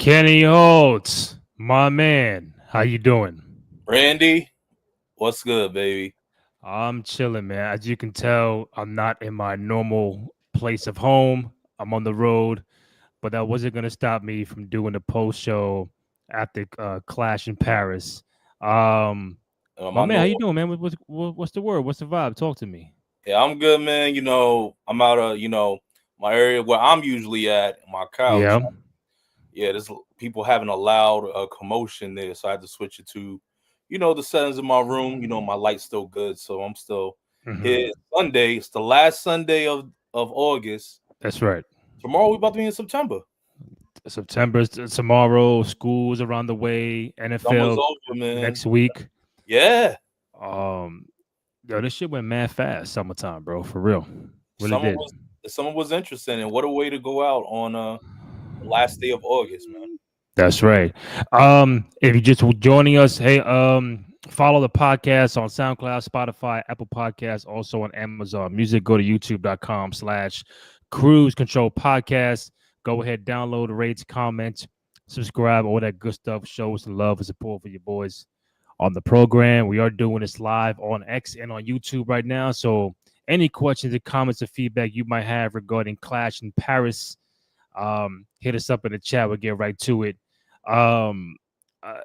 Kenny Holtz, my man. How you doing? Randy, what's good, baby? I'm chilling, man. As you can tell, I'm not in my normal place of home. I'm on the road, but that wasn't going to stop me from doing the post show at the Clash in Paris. Um, my I man, how know. you doing, man? What's the word? What's the vibe? Talk to me. Yeah, I'm good, man. I'm out of my area where I'm usually at, my couch. Yeah, Yeah, there's people having a loud commotion there, so I had to switch it to, the settings in my room. My light's still good, so I'm still here. hmm Sunday, it's the last Sunday of August. that's right. Tomorrow we about to be in September. September's tomorrow. School's around the way. Summer's NFL over, man. next week. Yeah, Um, Yo, this shit went mad fast. Summertime, bro. For real, really summer did. was summer was interesting, and what a way to go out on the last day of August, man. That's right. If you're just joining us, hey, follow the podcast on SoundCloud, Spotify, Apple Podcasts, also on Amazon Music. Go to youtube.com/Cruise Control Podcast. Go ahead, download, rate, comment, subscribe, all that good stuff. Show us some love and support for your boys on the program. We are doing this live on X and on YouTube right now. So any questions or comments or feedback you might have regarding Clash in Paris, hit us up in the chat. We'll get right to it. Um, uh,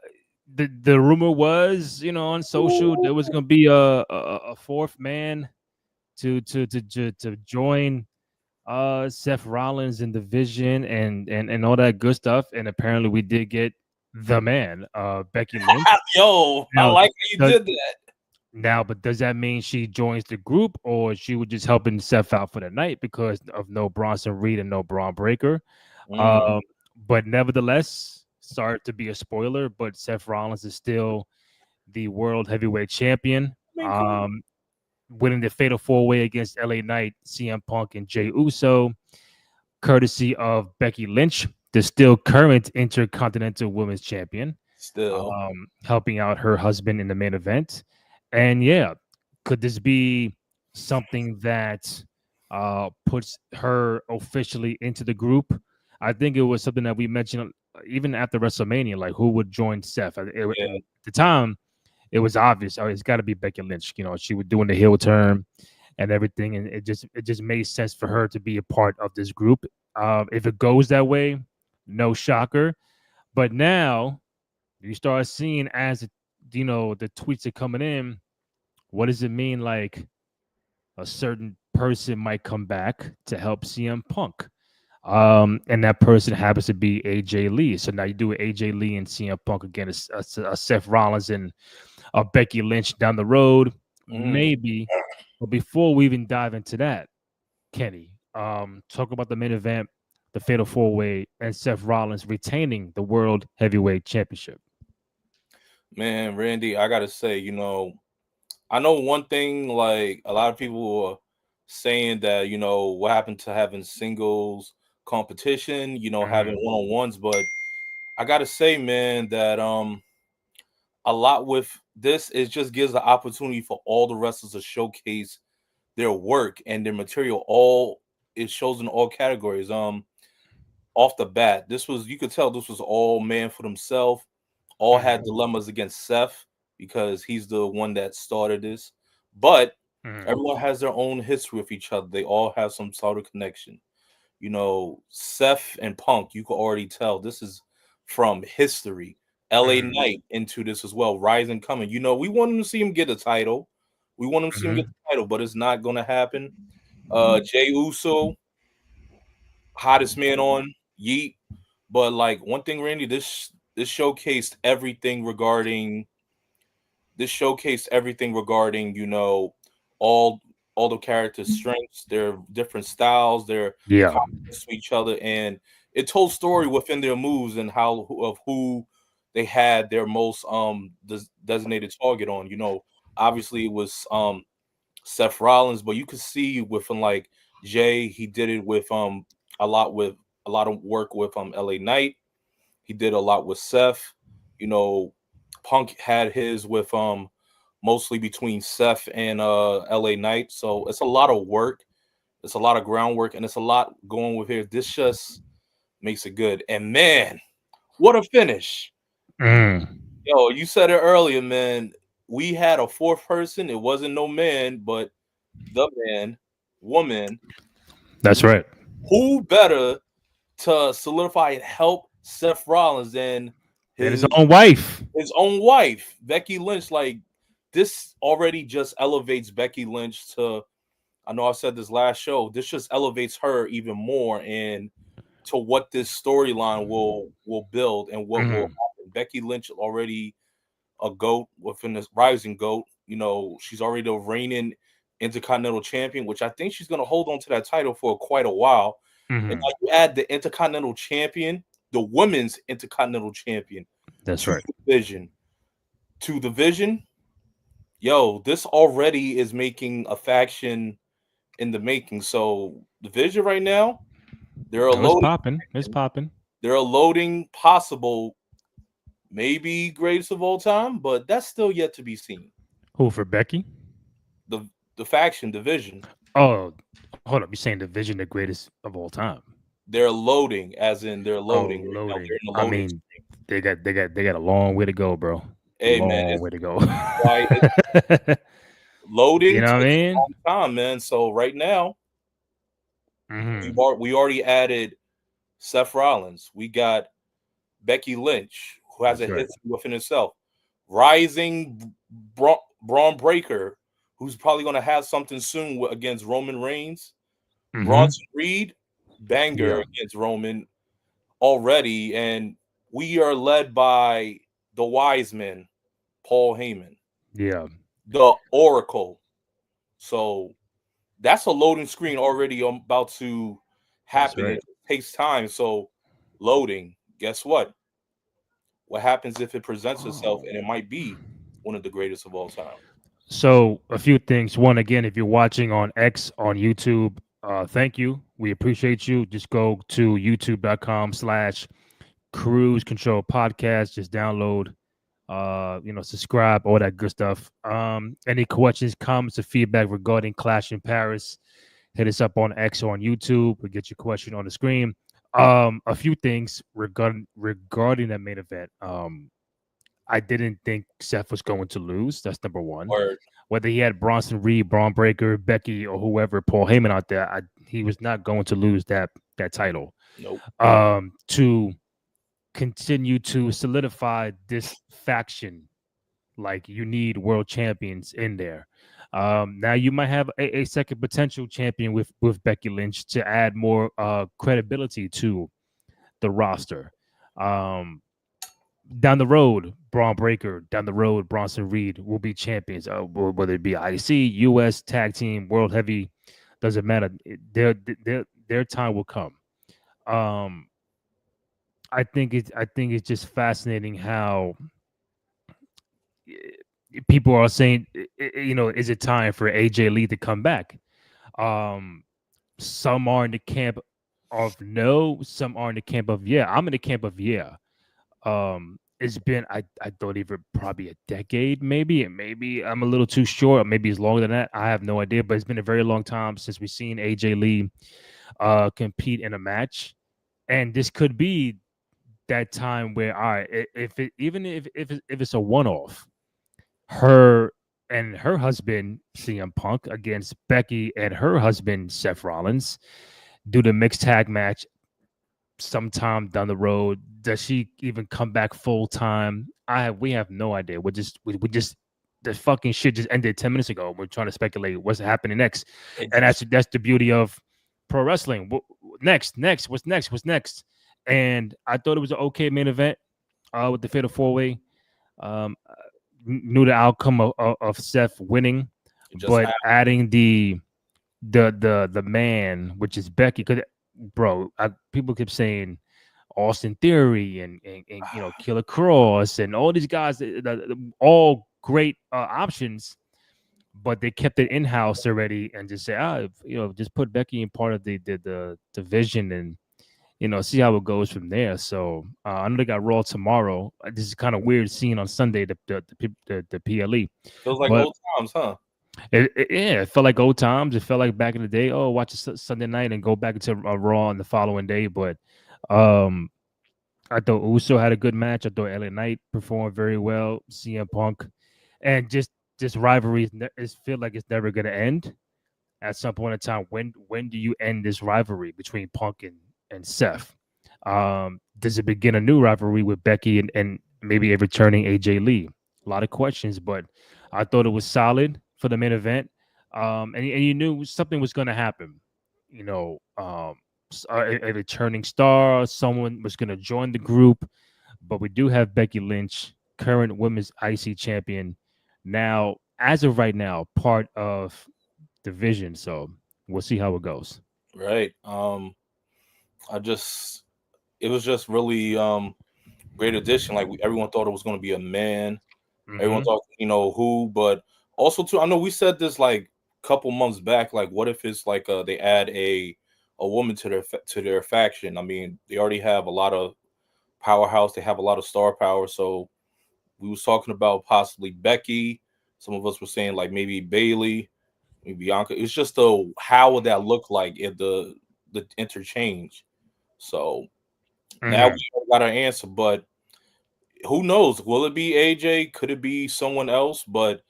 the rumor was, on social, there was going to be a fourth man to join Seth Rollins in the Vision and all that good stuff. And apparently, we did get the man, Becky Lynch. Yo, I Now, like how you does, did that. but does that mean she joins the group, or she was just helping Seth out for the night because of no Bronson Reed and no Braun Breaker? Mm. Um, but nevertheless, sorry to be a spoiler, but Seth Rollins is still the world heavyweight champion. I mean, cool. Winning the fatal four-way against LA Knight, CM Punk, and Jey Uso, courtesy of Becky Lynch, the still current Intercontinental Women's Champion, Still, helping out her husband in the main event. And yeah, could this be something that puts her officially into the group? I think it was something that we mentioned even after WrestleMania, like who would join Seth. At yeah. the time, it was obvious. Oh, it's got to be Becky Lynch. She was doing the heel turn and everything, and it just made sense for her to be a part of this group. If it goes that way, no shocker. But now you start seeing as the tweets are coming in. What does it mean? Like a certain person might come back to help CM Punk. And that person happens to be AJ Lee. So now you do AJ Lee and CM Punk again, a Seth Rollins and a Becky Lynch down the road, Mm. maybe. But before we even dive into that, Kenny, talk about the main event, the Fatal Four Way, and Seth Rollins retaining the World Heavyweight Championship. Man, Randy, I gotta say, I know one thing. Like a lot of people are saying that what happened to having singles competition, having Mhm. one on ones, but I gotta say, man, that a lot with this it just gives the opportunity for all the wrestlers to showcase their work and their material. All it shows in all categories. Off the bat, this was you could tell this was all man for themselves. All had Mhm. dilemmas against Seth because he's the one that started this. But Mhm. everyone has their own history with each other. They all have some sort of connection. Seth and Punk, you could already tell this is from history. LA Mhm. Knight into this as well, rising coming. We want him to see him get a title. We want him to see him get Mhm. the title, but it's not gonna happen. Jay Uso, hottest man on Yeet. But like one thing, Randy, this showcased everything regarding all all the characters' strengths, their different styles, their Yeah. compliments to each other, and it told story within their moves and how of who they had their most designated target on. Obviously it was Seth Rollins, but you could see with like Jay, he did it with a lot with a lot of work with LA Knight. He did a lot with Seth. You know, Punk had his with mostly between Seth and LA Knight. So it's a lot of work. It's a lot of groundwork and it's a lot going with here. This just makes it good. And man, What a finish. Mm, Yo, you said it earlier, man. We had a fourth person. It wasn't no man, but the man, woman. that's right. Who better to solidify and help Seth Rollins than And his his own wife. his own wife, Becky Lynch? Like, this already just elevates Becky Lynch to, I know I said this last show, this just elevates her even more and to what this storyline will build and what will Mhm. happen. Becky Lynch already a goat within this rising goat. You know, she's already the reigning Intercontinental Champion, which I think she's going to hold on to that title for quite a while. And Mhm. now you add the Intercontinental Champion, the Women's Intercontinental Champion That's to right. the Vision. To the Vision, yo, this already is making a faction in the making. So the Vision right now, they're a No, it's loading, popping. It's popping. they're a loading possible, maybe greatest of all time, but that's still yet to be seen. Who for Becky? The the faction division, Oh, hold up. You're saying the Vision, the greatest of all time? they're loading, as in they're Oh, loading right now. They're loading. in the I loading. mean, they got a long way to go, bro. Hey man, Long it's way to go. why it's You loading know what I takes a mean? long time, man. So right now, Hmm. we already added Seth Rollins. We got Becky Lynch, who has a That's right. history within itself. Rising Braun Breaker, who's probably going to have something soon against Roman Reigns. Hmm. Bronson Reed, banger Yeah. against Roman already, and we are led by the wise man, Paul Heyman, Yeah. the Oracle. So that's a loading screen already about to That's happen. right. It takes time. So loading. Guess what? What happens if it presents itself and it Oh. might be one of the greatest of all time? So a few things. One, again, if you're watching on X on YouTube, thank you. We appreciate you. Just go to youtube.com/cruise control podcast. Just download, subscribe, all that good stuff. Any questions, comments, or feedback regarding Clash in Paris, hit us up on X or on YouTube. We'll get your question on the screen. A few things regarding that main event. I didn't think Seth was going to lose. That's number one. Or Whether he had Bronson Reed, Braun Breaker, Becky, or whoever, Paul Heyman out there, he was not going to lose that title. nope. To continue to solidify this faction, like you need world champions in there. Now you might have a second potential champion with Becky Lynch to add more credibility to the roster. Um, Down the road, Braun Breaker, down the road, Bronson Reed will be champions, whether it be IC, US Tag Team, World Heavy, doesn't matter. Their time will come. Um, I think it's just fascinating how people are saying, is it time for AJ Lee to come back? Um, some are in the camp of no, some are in the camp of yeah. I'm in the camp of yeah. It's been I don't even probably a decade, maybe, and maybe I'm a little too short, or maybe it's longer than that. I have no idea, but it's been a very long time since we've seen AJ Lee compete in a match, and this could be that time where all right, if it even if it's a one off, her and her husband CM Punk against Becky and her husband Seth Rollins do the mixed tag match sometime down the road. Does she even come back full time? We have no idea. We just the fucking shit just ended 10 minutes ago. We're trying to speculate what's happening next, It and just that's the beauty of pro wrestling. Next, what's next? And I thought it was an okay main event with the Fatal Four Way. Um, knew the outcome of Seth winning, it just but happened. adding the man, which is Becky, because bro, people kept saying Austin Theory and Killer Cross and all these guys, all great options, but they kept it in house already and just say, just put Becky in part of the division and see how it goes from there. So I know they got Raw tomorrow. This is kind of weird seeing on Sunday the PLE, Feels like but old times, huh? it felt like old times. It felt like back in the day. Oh, watch a Sunday night and go back into Raw on the following day. But um, I thought Uso had a good match. I thought LA Knight performed very well. CM Punk, and just this rivalry is feel like it's never going to end. At some point in time, when do you end this rivalry between Punk and Seth? Does it begin a new rivalry with Becky and maybe a returning AJ Lee? A lot of questions, but I thought it was solid for the main event. And you knew something was going to happen. You know, a returning star, someone was going to join the group, but we do have Becky Lynch, current women's IC champion, now as of right now, part of division. So we'll see how it goes. Right. I just it was just really great addition. Like everyone thought it was going to be a man. Everyone Mm-hmm. thought who, but also too. I know we said this like a couple months back. Like, what if it's like they add a woman to their faction? I mean, they already have a lot of powerhouse. They have a lot of star power. So we was talking about possibly Becky. Some of us were saying like maybe Bailey, maybe Bianca. It's just how would that look like if the interchange? So now we Mm-hmm. got our answer, but who knows? Will it be AJ? Could it be someone else? But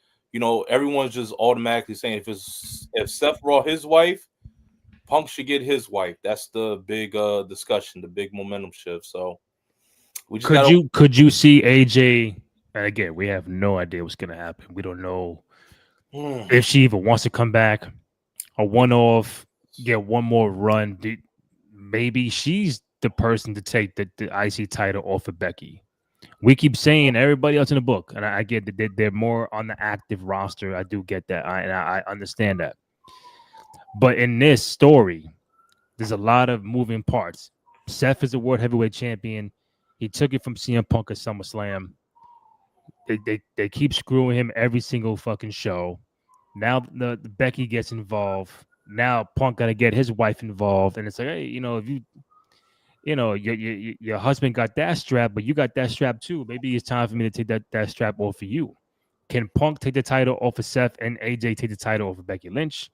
everyone's just automatically saying if Seth brought his wife, Punk should get his wife. That's the big discussion, the big momentum shift. So we just Could gotta. you see AJ? And again, we have no idea what's gonna happen. We don't know if she even wants to come back. A one off, get one more run. Maybe she's the person to take the IC title off of Becky. We keep saying everybody else in the book, and I get that they're more on the active roster. I do get that, and I understand that. But in this story, there's a lot of moving parts. Seth is a world heavyweight champion. He took it from CM Punk at SummerSlam. They keep screwing him every single fucking show. Now the Becky gets involved. Now Punk gotta get his wife involved, and it's like, hey, if your husband got that strap, but you got that strap too. Maybe it's time for me to take that strap off of you. Can Punk take the title off of Seth and AJ take the title off of Becky Lynch?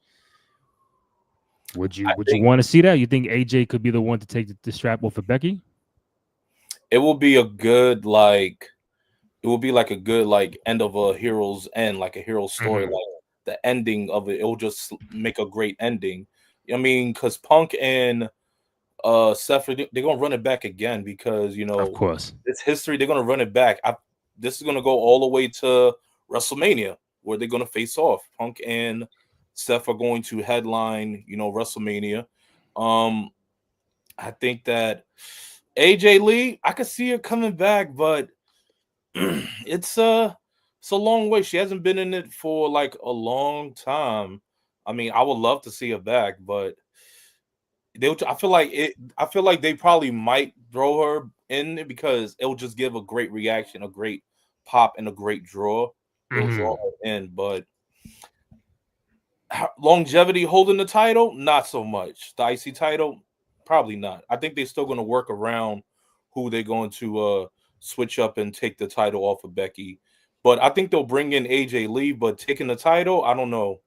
Would you I would you think want to see that? You think AJ could be the one to take the strap off of Becky? it will be a good like. It will be like a good like end of a hero's end, like a hero story. Mm-hmm. Like the ending of it, it will just make a great ending. I mean, because Punk and Seth, they're gonna run it back again because Of course. it's history. They're gonna run it back. This is gonna go all the way to WrestleMania where they're gonna face off. Punk and Seth are going to headline, WrestleMania. Um, I think that AJ Lee, I could see her coming back, but it's a long way. She hasn't been in it for like a long time. I mean, I would love to see her back, but I feel like it. I feel like they probably might throw her in it because it'll just give a great reaction, a great pop, and a great draw. It'll draw Mm-hmm. her in, but longevity holding the title, not so much. The IC title, probably not. I think they're still going to work around who they're going to switch up and take the title off of Becky. But I think they'll bring in AJ Lee, but taking the title, I don't know.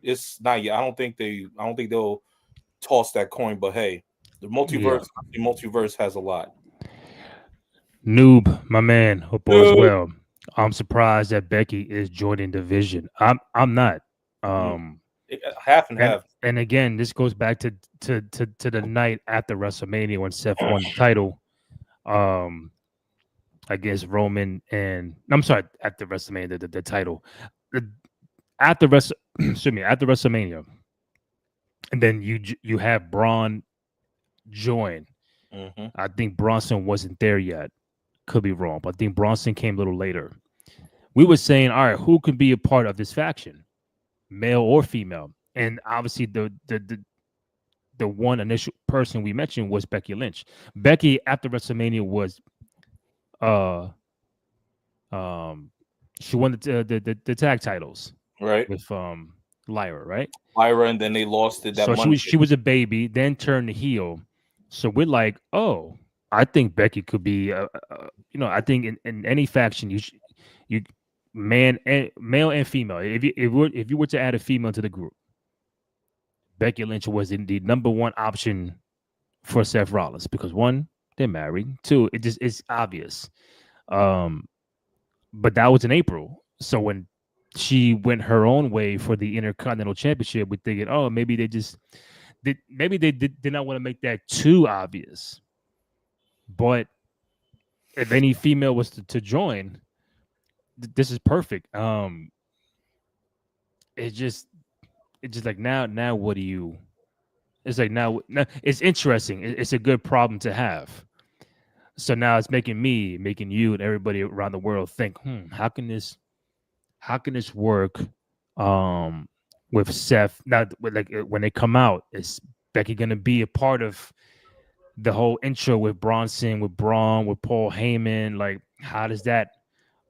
It's not yet. I don't think they'll toss that coin. But hey, Yeah. the multiverse has a lot. Noob, my man, hope all is Dude. well. I'm surprised that Becky is joining division. I'm not. Mm. Um Half and and half. and again, this goes back to the night after WrestleMania when Seth won the title. Um Against Roman and I'm sorry, after WrestleMania, the title. The, after Wrestle excuse me, after WrestleMania. And then you have Braun join. Hmm. I think Bronson wasn't there yet. Could be wrong, but I think Bronson came a little later. We were saying, all right, who could be a part of this faction, male or female? And obviously, the one initial person we mentioned was Becky Lynch. Becky after WrestleMania was uh um she won the tag titles Right. with Lyra, right? Lyra, and then they lost it that So Monday. she was a baby, then turned heel. So we're like, oh, I think Becky could be, I think in any faction you man and male and female. If you were to add a female to the group, Becky Lynch was indeed number one option for Seth Rollins because one, they're married. Two, it's obvious. Um, but that was in April. So when she went her own way for the Intercontinental Championship, we thinking, oh, maybe they just maybe they did not want to make that too obvious. But if any female was to join, this is perfect. It just it's just like now what do you? It's like now it's interesting. It's a good problem to have. So now it's making you, and everybody around the world think, how can this work? Um, with Seth now, when they come out, is Becky gonna be a part of the whole intro with Bronson, with Braun, with Paul Heyman? Like, how does that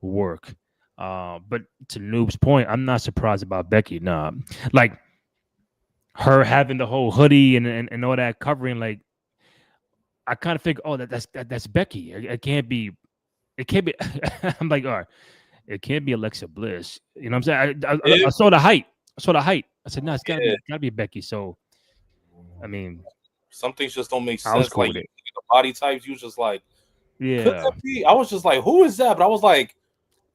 work? But to Noob's point, I'm not surprised about Becky. Nah, like her having the whole hoodie and all that covering, like I kind of think, oh, that's Becky. It can't be. It can't be. I'm like, all right, it can't be Alexa Bliss. You know what I'm saying? I If saw the height. I saw the height. I said, no, it's yeah, gotta be Becky. So I mean, some things just don't make I was sense. cool Like with you it. look at the body types, you just like, could Yeah, that be? I was just like, who is that? But I was like,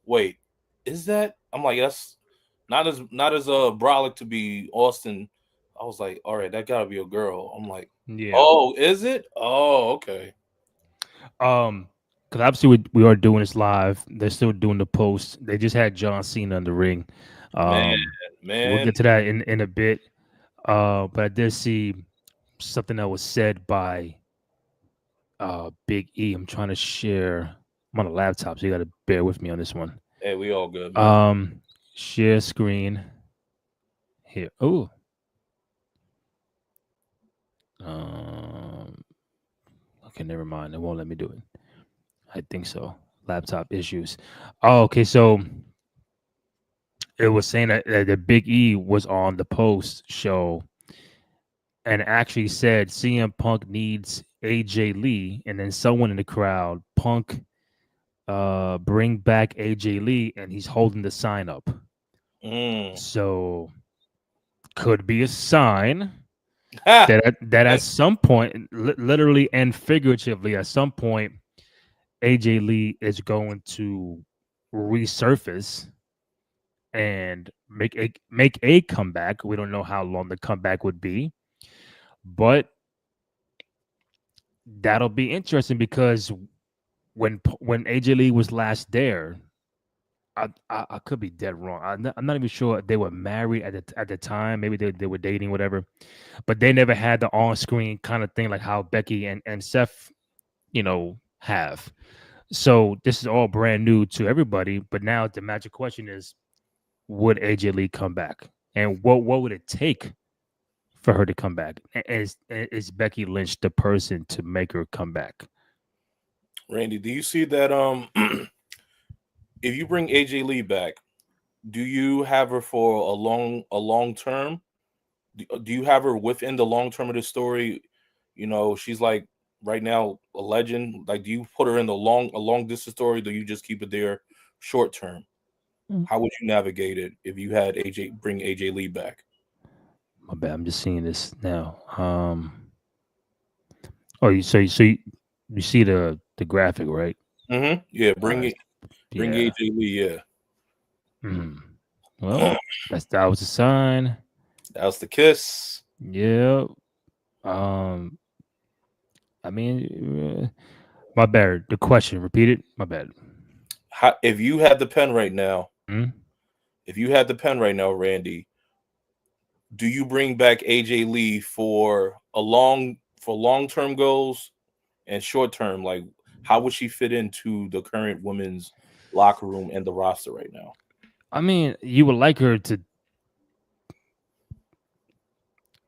wait, is that? I'm like, that's not as brolic to be Austin. I was like, all right, that gotta be a girl. I'm like, yeah. oh, is it? Oh, okay. Because obviously we are doing this live. They're still doing the post. They just had John Cena in the ring. Man, Um, we'll man. get to that in a bit. But I did see something that was said by Big E. I'm trying to share. I'm on a laptop, so you got to bear with me on this one. Hey, we all good, man. Um, share screen here. Oh, um, okay, never mind. It won't let me do it. I think so. Laptop issues. Oh, okay. So it was saying that the Big E was on the post show and actually said CM Punk needs AJ Lee, and then someone in the crowd, Punk, bring back AJ Lee, and he's holding the sign up. Mm. So could be a sign Ha! that at some point, literally and figuratively, at some point, AJ Lee is going to resurface and make a comeback. We don't know how long the comeback would be, but that'll be interesting because when AJ Lee was last there, I could be dead wrong. I'm not even sure they were married at the time. Maybe they were dating, whatever. But they never had the on screen kind of thing like how Becky and Seth, have. So this is all brand new to everybody. But now the magic question is, would AJ Lee come back, and what would it take for her to come back? Is Becky Lynch the person to make her come back? Randy, do you see that? If you bring AJ Lee back, do you have her for a long term? Do you have her within the long term of the story? She's like right now a legend. Like, do you put her in the long distance story? Do you just keep it there short term? Mm. How would you navigate it if you had bring AJ Lee back? My bad. I'm just seeing this now. Oh, you see the graphic, right? Yeah, All right. bring Yeah. AJ Lee. Yeah, Mm. Well, that was a sign. that was the kiss. Yeah. Um. I mean, my bad. The question. Repeat it. My bad. If you had the pen right now, Mm? Randy, do you bring back AJ Lee for long term goals and short term? Like, how would she fit into the current women's locker room and the roster right now? I mean, you would like her to.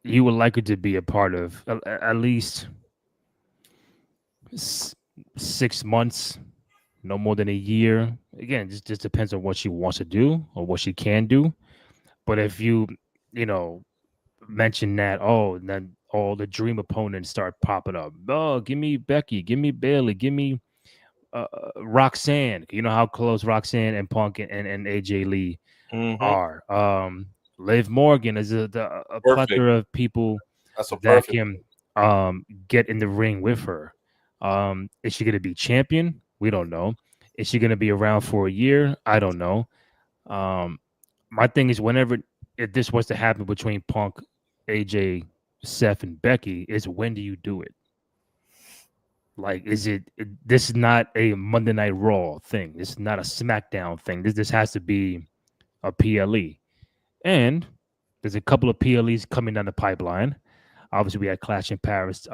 You would like her to be a part of at least 6 months, no more than a year. Again, just depends on what she wants to do or what she can do. But if you know, mention that, oh, then all the dream opponents start popping up. Oh, give me Becky, give me Bailey, give me Roxanne. You know how close Roxanne and Punk and AJ Lee Hmm. are. Liv Morgan is a Perfect. plethora of people That's a that perfect. can get in the ring with her. Is she going to be champion? We don't know. Is she going to be around for a year? I don't know. Um, my thing is, whenever if this was to happen between Punk, AJ, Seth, and Becky, is when do you do it? Like, is this is not a Monday Night Raw thing. This is not a SmackDown thing. This has to be a PLE. And there's a couple of PLEs coming down the pipeline. Obviously, we had Clash in Paris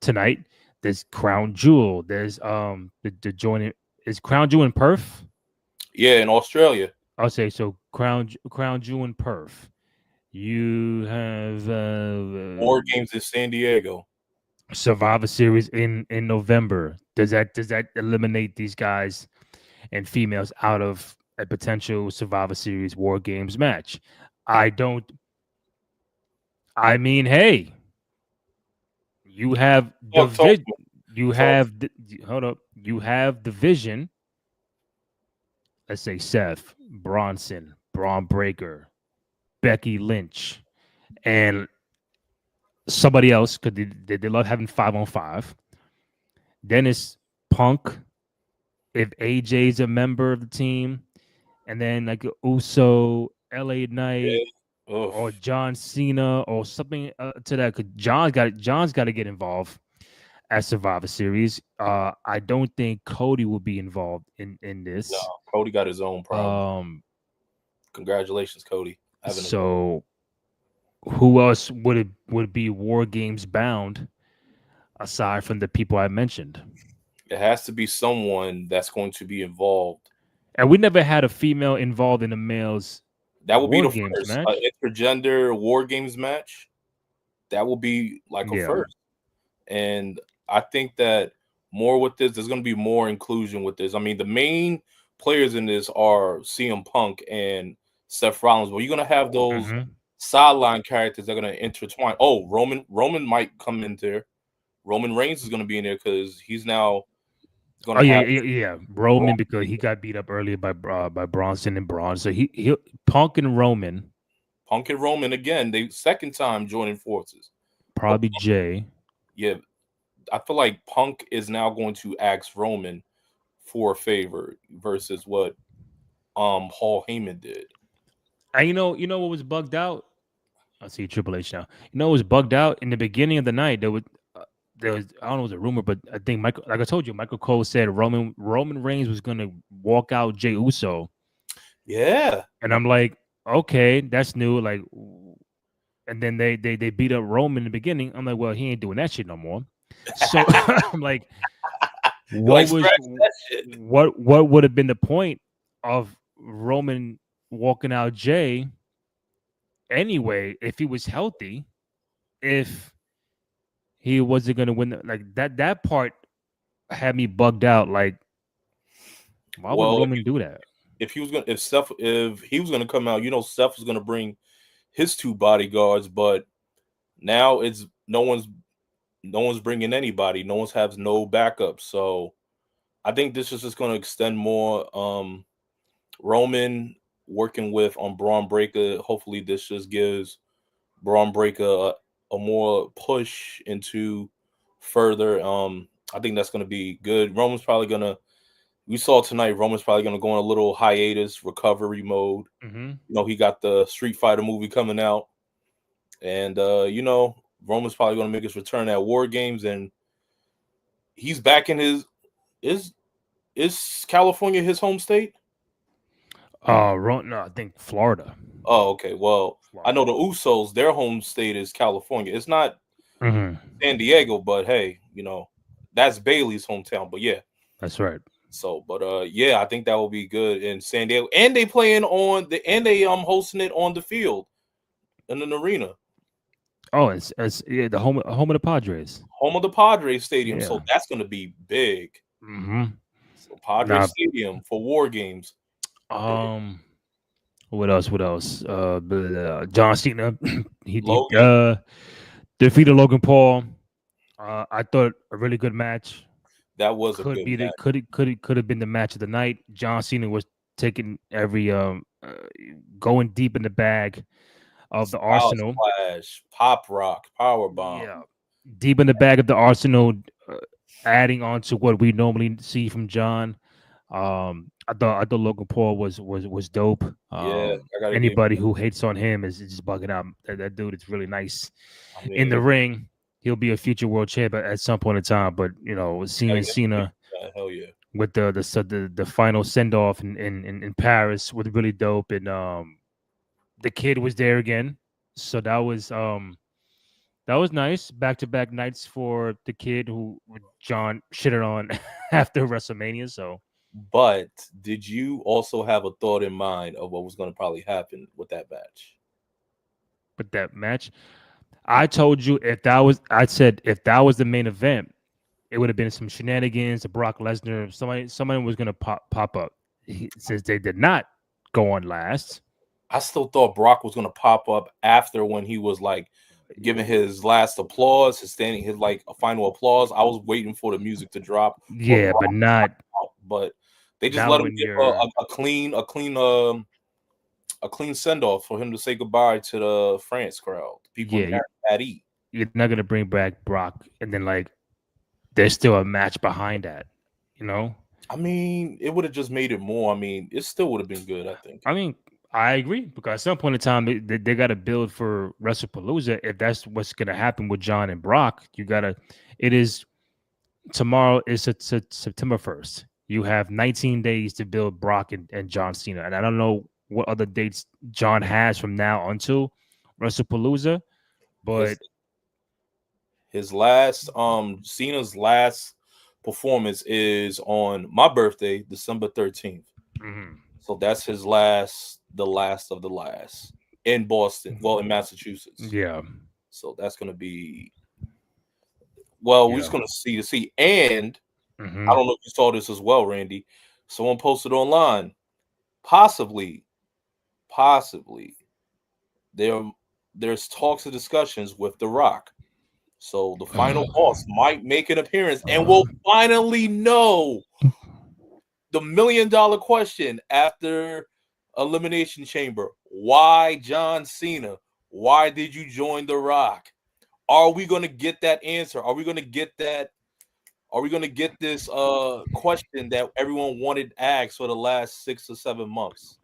tonight. There's Crown Jewel. There's the joining is Crown Jewel in Perth. Yeah, in Australia. I'll say so. Crown Jewel in Perth. You have War Games in San Diego. Survivor Series in November. Does that eliminate these guys and females out of a potential Survivor Series War Games match? I don't. I mean, hey, you have the Talk to you talk. have hold up. You have the vision. Let's say Seth, Bronson, Braun Breaker, Becky Lynch, and somebody else because they love having 5-on-5. Then it's Punk. If AJ's a member of the team, and then like Uso, LA Knight, Yeah. or John Cena, or something to that. Because John's got to get involved at Survivor Series. I don't think Cody will be involved in No, this. Cody got his own problem. Congratulations, Cody. So who else would be War Games bound aside from the people I mentioned? It has to be someone that's going to be involved. And we never had a female involved in the males That will be War the Games first match. intergender War Games match. That will be like a Yeah. first. And I think that more with this, there's going to be more inclusion with this. I mean, the main players in this are CM Punk and Seth Rollins, but you're going to have those Mhm. sideline characters that are going to intertwine. Oh, Roman might come in there. Roman Reigns is going to be in there because he's now going Oh to yeah, have yeah. Roman because he got beat up earlier by Bronson and Braun. So he Punk and Roman, Punk and Roman again. They second time joining forces. But probably Jay. yeah, I feel like Punk is now going to ask Roman for a favor versus what Paul Heyman did. And you know what was bugged out? I see Triple H now. You know what was bugged out in the beginning of the night. There was I don't know, it was a rumor, but I think Michael, like I told you, Michael Cole said Roman Reigns was gonna walk out Jey Uso, Yeah. and I'm like, okay, that's new. Like, and then they beat up Roman in the beginning. I'm like, well, he ain't doing that shit no more. So I'm like, Like what was scratch that shit. what would have been the point of Roman walking out Jay anyway if he was healthy? If he wasn't gonna win, like that part had me bugged out. Like, why would Well, Roman do that? if he was gonna if he was gonna come out, Steph was gonna bring his two bodyguards, but now it's no one's bringing anybody. No one's has no backup. So I think this is just going to extend more. Roman working with on Braun Breaker. Hopefully, this just gives Braun Breaker a more push into further. I think that's going to be good. Roman's probably going to. We saw tonight. Roman's probably going to go on a little hiatus, recovery mode. Mm-hmm. He got the Street Fighter movie coming out, and Roman's probably going to make his return at War Games, and he's back in his is California his home state? No, I think Florida. Oh, okay. Well, I Florida. know the Usos, their home state is California. It's not Mm-hmm. San Diego, but hey, that's Bailey's hometown. But yeah. That's right. So, but yeah, I think that will be good in San Diego. And they playing on they hosting it on the field in an arena. Oh, it's yeah, the home of the Padres. Home of the Padres Stadium. Yeah. So that's gonna be big. Mm-hmm. So Padres Stadium for War Games. Big. What else? What else? John Cena. he Logan. defeated Logan Paul. I thought a really good match. That was a Could good be match. could have been the match of the night. John Cena was taking every going deep in the bag of the Power arsenal. Splash, Pop Rock, Power Bomb. Yeah, deep in the bag of the arsenal. adding on to what we normally see from John. I thought Logan Paul was dope. Yeah, I gotta give. Anybody who hates on him is just bugging out. That dude is really nice I in the mean, ring. He'll be a future world champ at some point in time. But gotta seeing give. Cena Hell yeah. with the final send off in Paris was really dope, and the kid was there again, so that was nice. Back to back nights for the kid who John shitted on after WrestleMania. So, But did you also have a thought in mind of what was going to probably happen with that match? but that match, I told you I said if that was the main event, it would have been some shenanigans. The Brock Lesnar, somebody was gonna pop up. Since they did not go on last, I still thought Brock was going to pop up after when he was like giving his last applause, his like a final applause. I was waiting for the music to drop for yeah, Brock but to not pop out, but they just not let him when give you're a clean send off for him to say goodbye to the France crowd, the people in yeah Paris. you're not gonna bring back Brock and then like there's still a match behind that, you know. I mean, it would have just made it more. I mean, it still would have been good, I think. I mean, I agree because at some point in time they got to build for WrestlePalooza. If that's what's going to happen with John and Brock, you got to. It is tomorrow is September 1st. You have 19 days to build Brock and John Cena, and I don't know what other dates John has from now until WrestlePalooza, His but his last Cena's last performance is on my birthday, December 13th. mhm, So that's his last, the last of the last in Boston, well, in Massachusetts. yeah, So that's gonna be, well, we're yeah, just gonna see. And I hmm don't know if you saw this as well, Randy. Someone posted online, possibly, possibly there there's talks and discussions with The Rock. So the final boss might make an appearance, and we'll finally know the $1 million question after Elimination Chamber. Why John Cena? Why did you join The Rock? Are we going to get that answer? Are we going to get that? Are we going to get this question that everyone wanted asked for the last 6 or 7 months?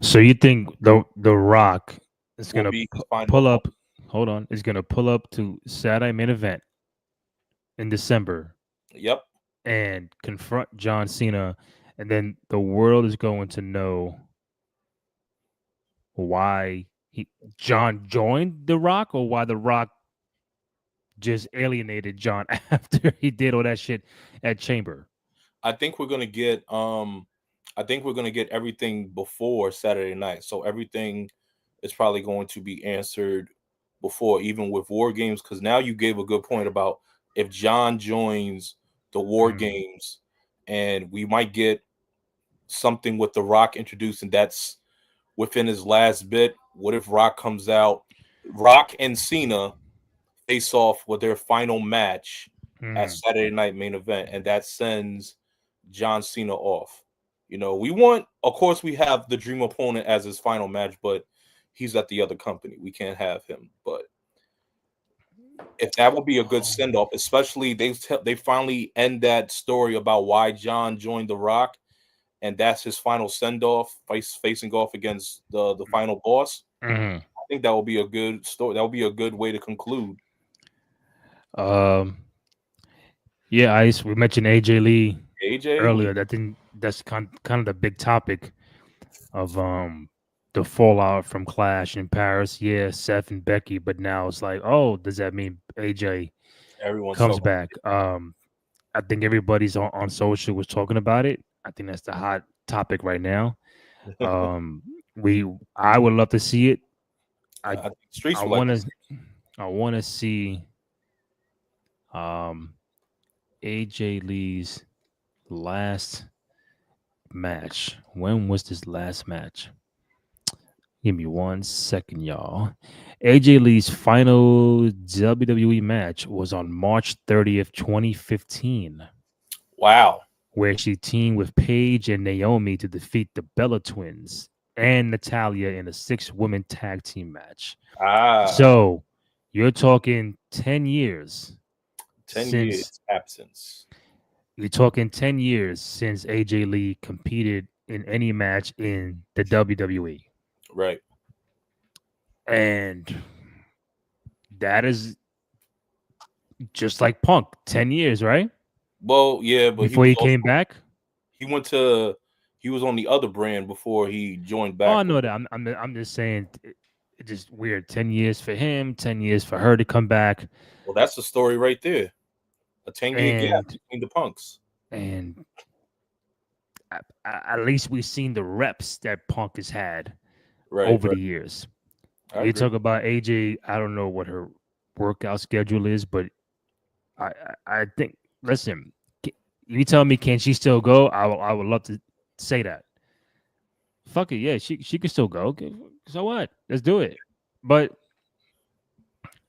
So you think the Rock is Will gonna be his final pull opponent. up? Hold on, is gonna pull up to Saturday main event in December Yep. and confront John Cena, and then the world is going to know why he John joined the Rock or why the Rock just alienated John after he did all that shit at Chamber. I think we're gonna get I think we're gonna get everything before Saturday night. So everything is probably going to be answered before, even with War Games, because now you gave a good point about if John joins the War Mhm. Games, and we might get something with the Rock introduced, and that's within his last bit. What if Rock comes out? Rock and Cena face off with their final match at Mhm. Saturday night main event, and that sends John Cena off. You know, we want, of course, we have the dream opponent as his final match, but he's at the other company. We can't have him. But if that would be a good send off, especially they finally end that story about why John joined The Rock, and that's his final send off, facing off against the final boss. Mhm. I think that would be a good story. That would be a good way to conclude. Um, yeah, we mentioned AJ Lee AJ earlier. Lee. That thing that's kind of the big topic of the fallout from Clash in Paris. Yeah, Seth and Becky, but now it's like, oh, does that mean AJ Everyone's comes talking. back? I think everybody's on social was talking about it. I think that's the hot topic right now. Um, we I would love to see it. I I think Streets I would like want to to see. I want to see um AJ Lee's last match. When was this last match? Give me 1 second, y'all. AJ Lee's final WWE match was on March 30th, 2015, Wow. where she teamed with Paige and Naomi to defeat the Bella Twins and Natalia in a 6 woman tag team match. Ah, So you're talking 10 years. 10 since years absence. you're talking 10 years since AJ Lee competed in any match in the WWE. Right. And that is just like Punk, 10 years, right? Well, yeah, but he Before was he also came back. he went to he was on the other brand before he joined Oh, back I with know that. I'm just saying it's just weird. 10 years for him, 10 years for her to come back. Well, that's the story right there. A 10-year gap And between the punks. and at least we've seen the reps that Punk has had Right, over right. the years. I You agree. talk about AJ, I don't know what her workout schedule is, but I think listen, you tell me can she still go? I would love to say that. Fuck it, yeah, she can still go. Okay, so what? Let's do it. But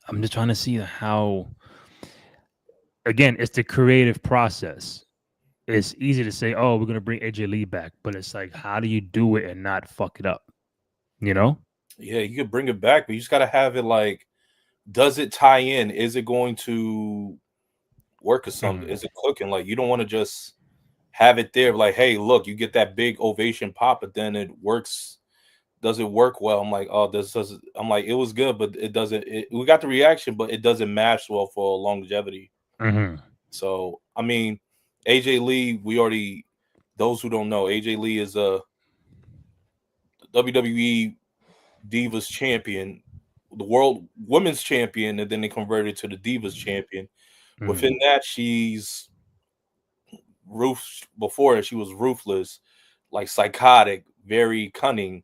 I'm just trying to see how. Again, it's the creative process. It's easy to say, "Oh, we're gonna bring AJ Lee back," but it's like, how do you do it and not fuck it up? You know? Yeah, you could bring it back, but you just gotta have it like, does it tie in? Is it going to work or something? Mhm. Is it cooking? Like you don't want to just have it there, like, hey, look, you get that big ovation pop, but then it works. Does it work well? I'm like, oh, this doesn't. I'm like, it was good, but it doesn't. We got the reaction, but it doesn't match well for longevity. Mhm. So, I mean, AJ Lee, we already. Those who don't know, AJ Lee is a WWE Divas champion, the world women's champion, and then they converted to the Divas champion. Within Mhm. that, she's before she was ruthless, like psychotic, very cunning,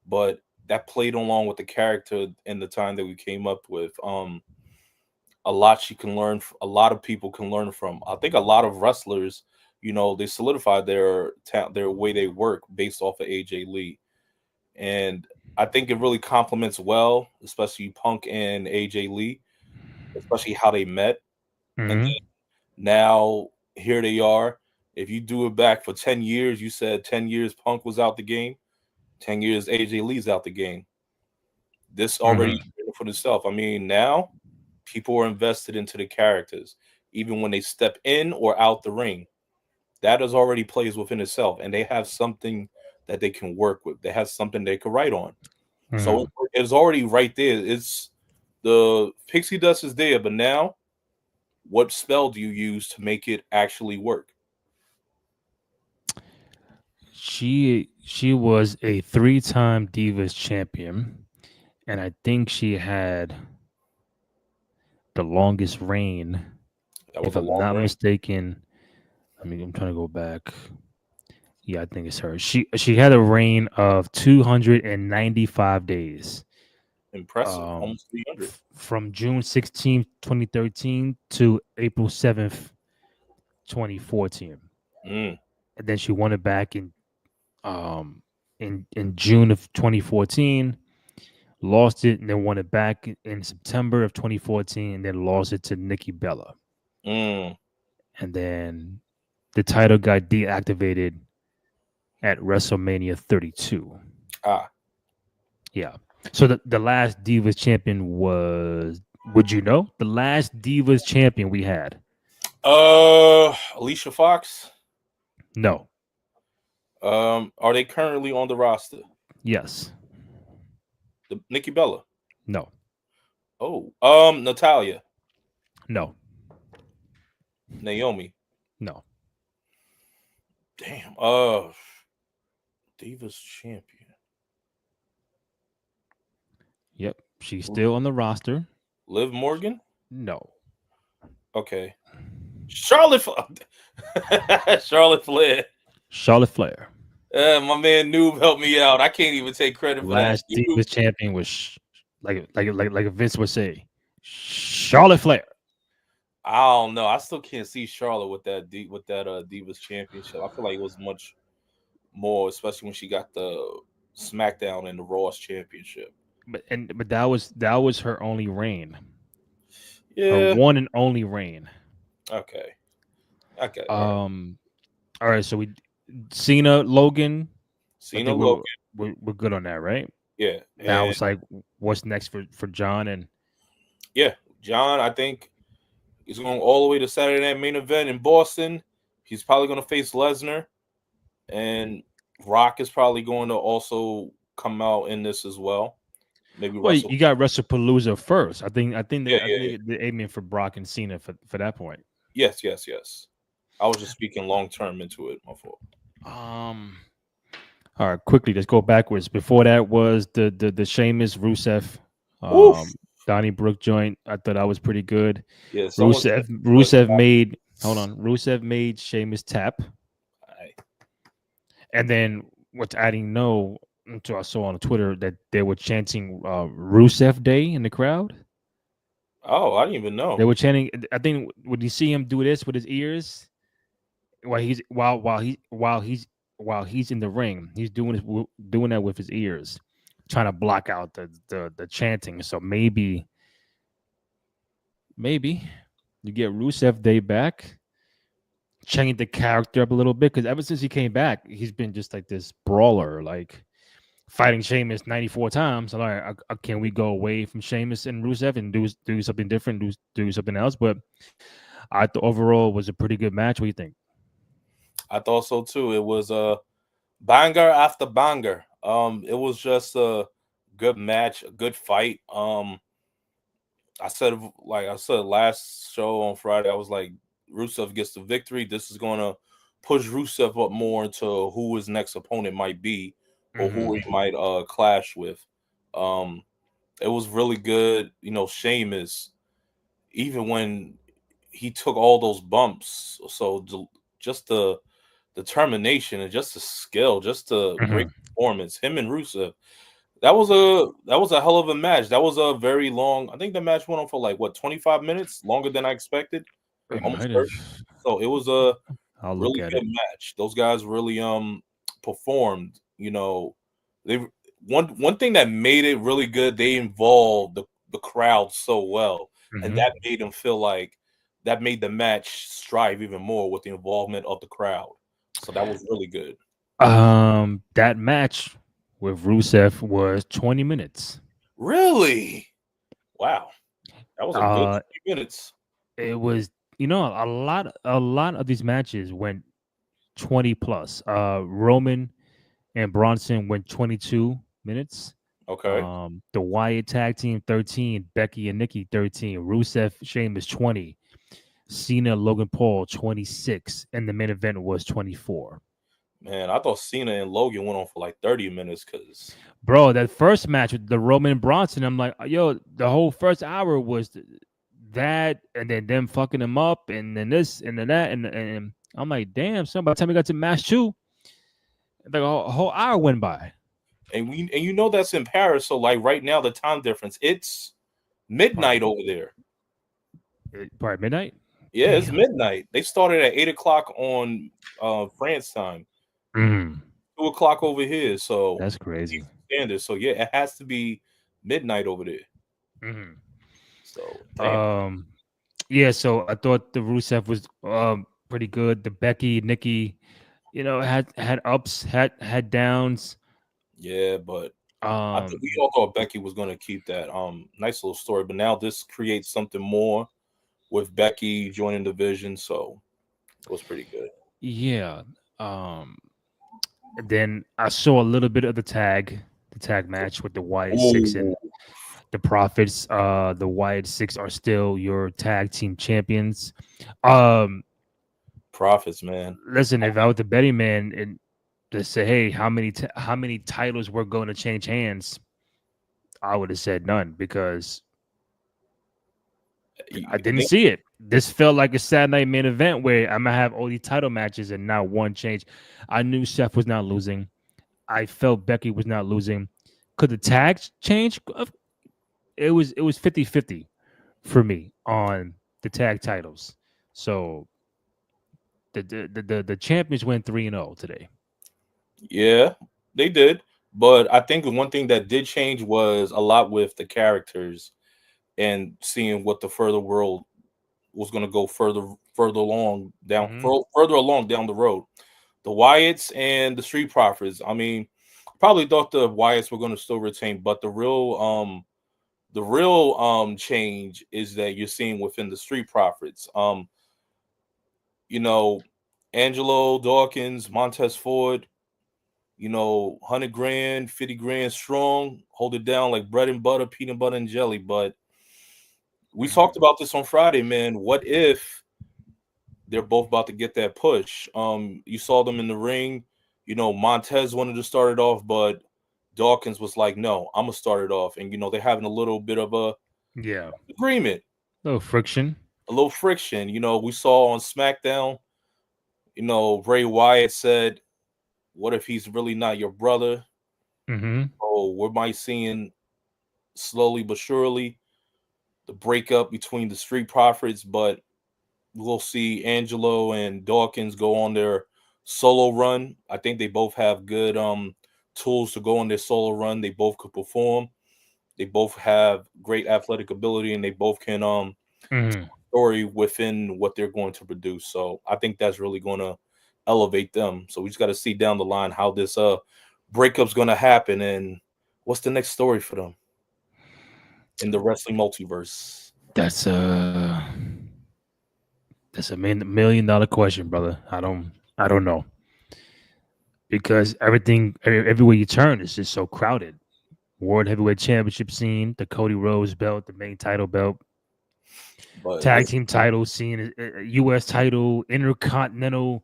but that played along with the character and the time that we came up with. A lot she can learn. A lot of people can learn from. I think a lot of wrestlers, they solidified their way they work based off of AJ Lee, and I think it really complements well, especially Punk and AJ Lee, especially how they met, and Mhm. now here they are. If you do it back for 10 years, you said 10 years Punk was out the game, 10 years AJ Lee's out the game. This already Mhm. for itself. I mean, now people are invested into the characters, even when they step in or out the ring. That is already plays within itself, and they have something that they can work with. They have something they can write on. So Mhm. it's already right there. It's the pixie dust is there, but now what spell do you use to make it actually work? She was a three-time Divas champion, and I think she had the longest reign. That was If a I'm long not reign. mistaken, I mean, I'm trying to go back. Yeah, I think it's her. She had a reign of 295 days. Impressive. Almost 300. From June 16th, 2013 to April 7th, 2014. Mm, And then she won it back um in June of 2014, lost it, and then won it back in September of 2014, and then lost it to Nikki Bella. mm. And then the title got deactivated at WrestleMania 32. Ah. Yeah. So the last Divas champion was, would you know? The last Divas champion we had. Alicia Fox. No. Are they currently on the roster? Yes. The Nikki Bella. No. Oh, Natalia, No. Naomi. No. Damn. Divas champion. Yep. She's still on the roster. Liv Morgan. No. Okay. Charlotte. Charlotte Flair. Charlotte Flair. My man Noob helped me out. I can't even take credit for that. Last Divas champion was like Vince would say, Charlotte Flair. I don't know. I still can't see Charlotte with that Divas championship. I feel like it was much more, especially when she got the SmackDown and the Raw's championship. But that was her only reign. Her Yeah. one and only reign. Okay. Okay. All right. Um all right, so we Cena, Logan, I Cena think Logan. we're good on that, right? Yeah. Now And it's like what's next for John and yeah, John, I think He's going all the way to Saturday Night Main Event in Boston. He's probably going to face Lesnar, and Rock is probably going to also come out in this as well. Maybe Well, Russell. you got WrestlePalooza first. Yeah, I yeah, yeah. think they're aiming for Brock and Cena for that point. Yes, yes, yes. I was just speaking long term into it. My fault. Um. All right, quickly, let's go backwards. Before that was the Sheamus Rusev, Oof. um, Donnybrook joint. I thought that was pretty good. Yeah, someone said it was Rusev made Rusev made Sheamus tap, I- and then what's adding no until I saw on Twitter that they were chanting Rusev Day in the crowd. Oh, I didn't even They know. were chanting. I think when you see him do this with his ears, while he's in the ring, he's doing that with his ears, trying to block out the chanting. So maybe you get Rusev Day back, change the character up a little bit because ever since he came back, he's been just like this brawler, like fighting Sheamus 94 times. I'm like, can we go away from Sheamus and Rusev and do something different, do something else? But I thought overall was a pretty good match. What do you think? I thought so too. It was a banger after banger. It was just a good match, a good fight. Like I said last show on Friday, I was like, Rusev gets the victory. This is gonna push Rusev up more into who his next opponent might be or who he Mm-hmm. might clash with. Um, it was really good. Sheamus, even when he took all those bumps, just the determination and just the skill, just the great Mm-hmm. performance. Him and Rusev. That was a hell of a match. That was a very long. I think the match went on for like what 25 minutes, longer than I expected, It almost might 30. have. So it was a I'll look really at good it. match. Those guys really performed. They one thing that made it really good. They involved the crowd so well, and Mm-hmm. that made them feel like that made the match strive even more with the involvement of the crowd. So that was really good. That match with Rusev was 20 minutes. Really, wow, that was a good Uh, 20 minutes. it was a lot of these matches went 20 plus. Roman and Bronson went 22 minutes. Okay. The Wyatt tag team 13, Becky and Nikki 13, Rusev Sheamus 20, Cena Logan Paul 26, and the main event was 24. Man, I thought Cena and Logan went on for like 30 minutes because Bro, that first match with the Roman and Bronson, I'm like, yo, the whole first hour was that, and then them fucking him up, and then this, and then that, and I'm like, damn, son. By the time we got to match two, like a whole hour went by. and that's in Paris. So like right now, the time difference, it's midnight Probably, over there. probably midnight. Yeah, it's Damn. midnight. They started at 8 o'clock on France time, Mm, 2 o'clock over here. So that's crazy. Eastern Standard. So yeah, it has to be midnight over there. Mhm. So damn. Um, yeah. So I thought the Rusev was pretty good. The Becky, Nikki, had ups, had downs. Yeah, but I think we Um, all thought Becky was gonna keep that nice little story, but now this creates something more with Becky joining the division, so it was pretty good. yeah. Um, and then I saw a little bit of the tag match with the Wyatt Six Oh, and the Profits. The Wyatt Six are still your tag team champions. Um, profits, man. listen, if I was the betting man and to say, hey, how many titles were going to change hands, I would have said none because I I didn't think see it. This felt like a Saturday night main event where I'm gonna have all these title matches and not one change. I knew Seth was not losing. I felt Becky was not losing. Could the tags change? It was 50-50 for me on the tag titles. So the champions went 3-0 today. yeah, they did. But I think the one thing that did change was a lot with the characters and seeing what the further world was going to go Hmm. further along down the road. The Wyatts and the Street Profits. I mean, probably thought the Wyatts were going to still retain, but the real The real change is that you're seeing within the Street Profits. You know, Angelo Dawkins, Montez Ford, 100 grand, 50 grand strong, hold it down like bread and butter, peanut butter and jelly. But we Mhm. talked about this on Friday, man. What if they're both about to get that push? You saw them in the ring. Montez wanted to start it off, but Dawkins was like, "No, I'm gonna start it off." And they're having a little bit of a Yeah, agreement, little friction. a little friction. We saw on SmackDown. Bray Wyatt said, "What if he's really not your brother?" Hmm. Oh, we might seeing slowly but surely the breakup between the Street Profits, but we'll see Angelo and Dawkins go on their solo run. I think they both have good tools to go on their solo run. They both could perform. They both have great athletic ability, and they both can Hmm. story within what they're going to produce. So I think that's really going to elevate them. So we just got to see down the line how this breakup's going to happen and what's the next story for them in the wrestling multiverse. That's that's a million-dollar question, brother. I don't know because everything everywhere you turn is just so crowded. World Heavyweight Championship scene, the Cody Rhodes belt, the main title belt, But tag team title scene, U.S. title, Intercontinental.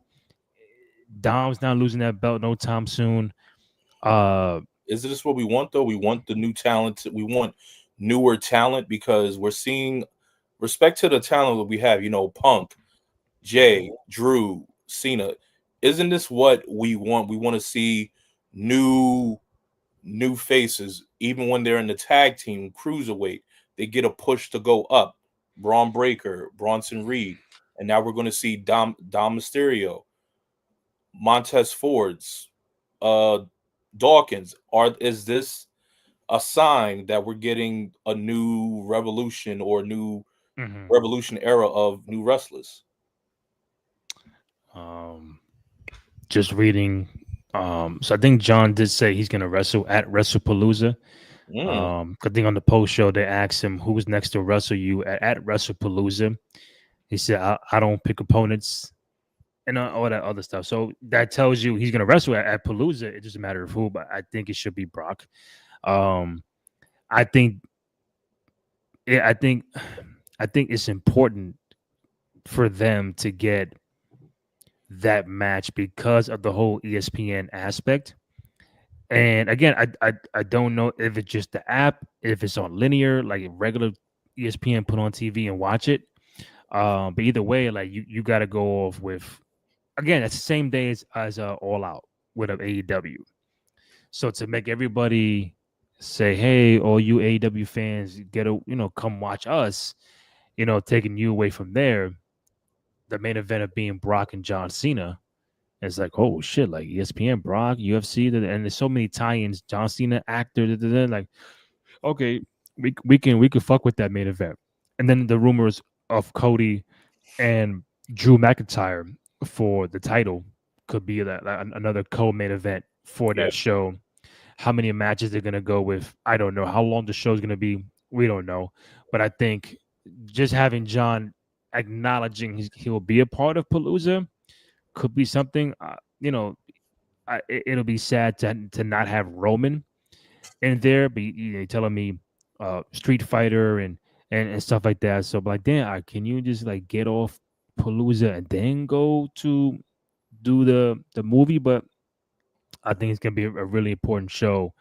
Dom's not losing that belt no time soon. Uh, is this what we want though? We want the new talent. We want newer talent because we're seeing respect to the talent that we have. Punk, Jay, Drew, Cena. Isn't this what we want? We want to see new new faces, even when they're in the tag team cruiserweight. They get a push to go up. Braun Breaker, Bronson Reed, and now we're going to see Dom Mysterio, Montez Fords, uh, Dawkins. Is this a sign that we're getting a new revolution or a new mhm. revolution era of new wrestlers? um, just reading. So I think John did say he's gonna wrestle at WrestlePalooza. Mm, I think on the post show they asked him who was next to wrestle you at WrestlePalooza. He said, I don't pick opponents and all that other stuff. So that tells you he's gonna wrestle at Palooza. It doesn't matter of who, but I think it should be Brock. Um, I think, yeah, I think it's important for them to get that match because of the whole ESPN aspect. And again, I don't know if it's just the app, if it's on linear, like regular ESPN put on TV and watch it. But either way, like you got to go off with again. That's the same day as All Out with a AEW. So to make everybody say, "Hey, all you AEW fans, come watch us," taking you away from there, the main event of being Brock and John Cena. It's like, oh shit, like ESPN, Brock, UFC, and there's so many tie-ins. John Cena, actor, like, okay, we can fuck with that main event. And then the rumors of Cody and Drew McIntyre for the title could be that another co-main event for yeah, that show. How many matches they're gonna go with, I don't know. How long the show's gonna be, we don't know. But I think just having John acknowledging he'll be a part of Palooza could be something. It'll be sad to not have Roman in there, but you're telling me Street Fighter and stuff like that. So, like, damn, can you just like get off Palooza and then go to do the movie? But I think it's gonna be a really important show,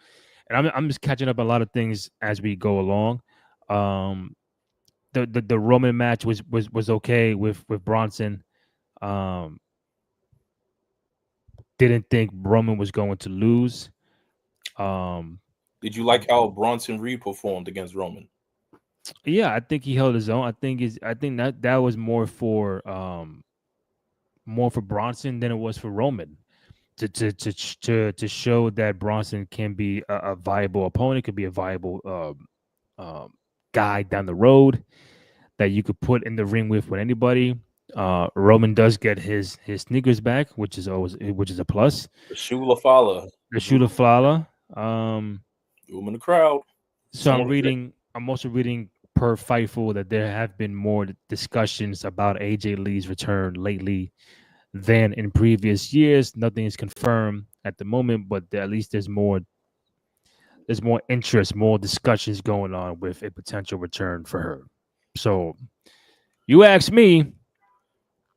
and I'm just catching up a lot of things as we go along. Um, the Roman match was okay with Bronson. Um, didn't think Roman was going to lose. Um, did you like how Bronson Reed performed against Roman? yeah, I think he held his own. I think that was more for Bronson than it was for Roman to show that Bronson can be a viable opponent, could be a viable guy down the road that you could put in the ring with anybody. Roman does get his sneakers back, which is a plus. The Shula Fala, The Shooter Flala. Um, threw him in the crowd. so I'm Someone said, reading. I'm also reading per Fightful that there have been more discussions about AJ Lee's return lately than in previous years. Nothing is confirmed at the moment, but at least there's more interest, more discussions going on with a potential return for her. So you ask me,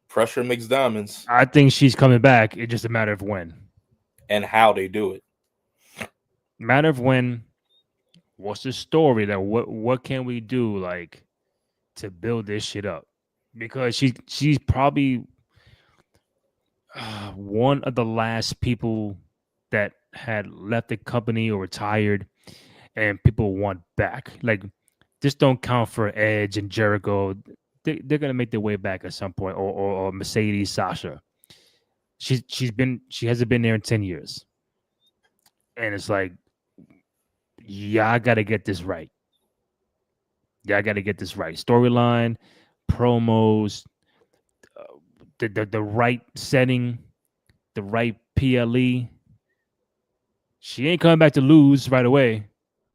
Pressure makes diamonds, I think she's coming back. It's just a matter of when. and how they do it. Matter of when. What's the story? That what can we do like to build this shit up? Because she's probably one of the last people that had left the company or retired, and people want back. Like, just don't count for Edge and Jericho. They're gonna make their way back at some point, or Mercedes, Sasha. She hasn't been there in 10 years, and it's like, yeah, I gotta get this right. Yeah, I gotta get this right. Storyline, promos, uh, the right setting, the right PLE. She ain't coming back to lose right away.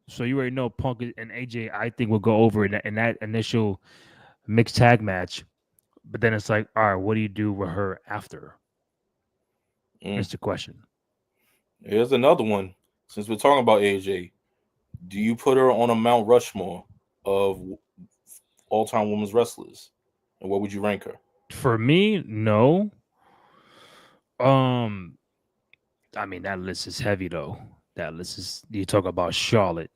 So you already know Punk and AJ, I think, will go over in that initial mixed tag match. But then it's like, all right, what do you do with her after? Mm. Is the question. Here's another one. Since we're talking about AJ, do you put her on a Mount Rushmore of all-time women's wrestlers, and where would you rank her? For me, no. Um, I mean, that list is heavy though. That list is, you talk about Charlotte.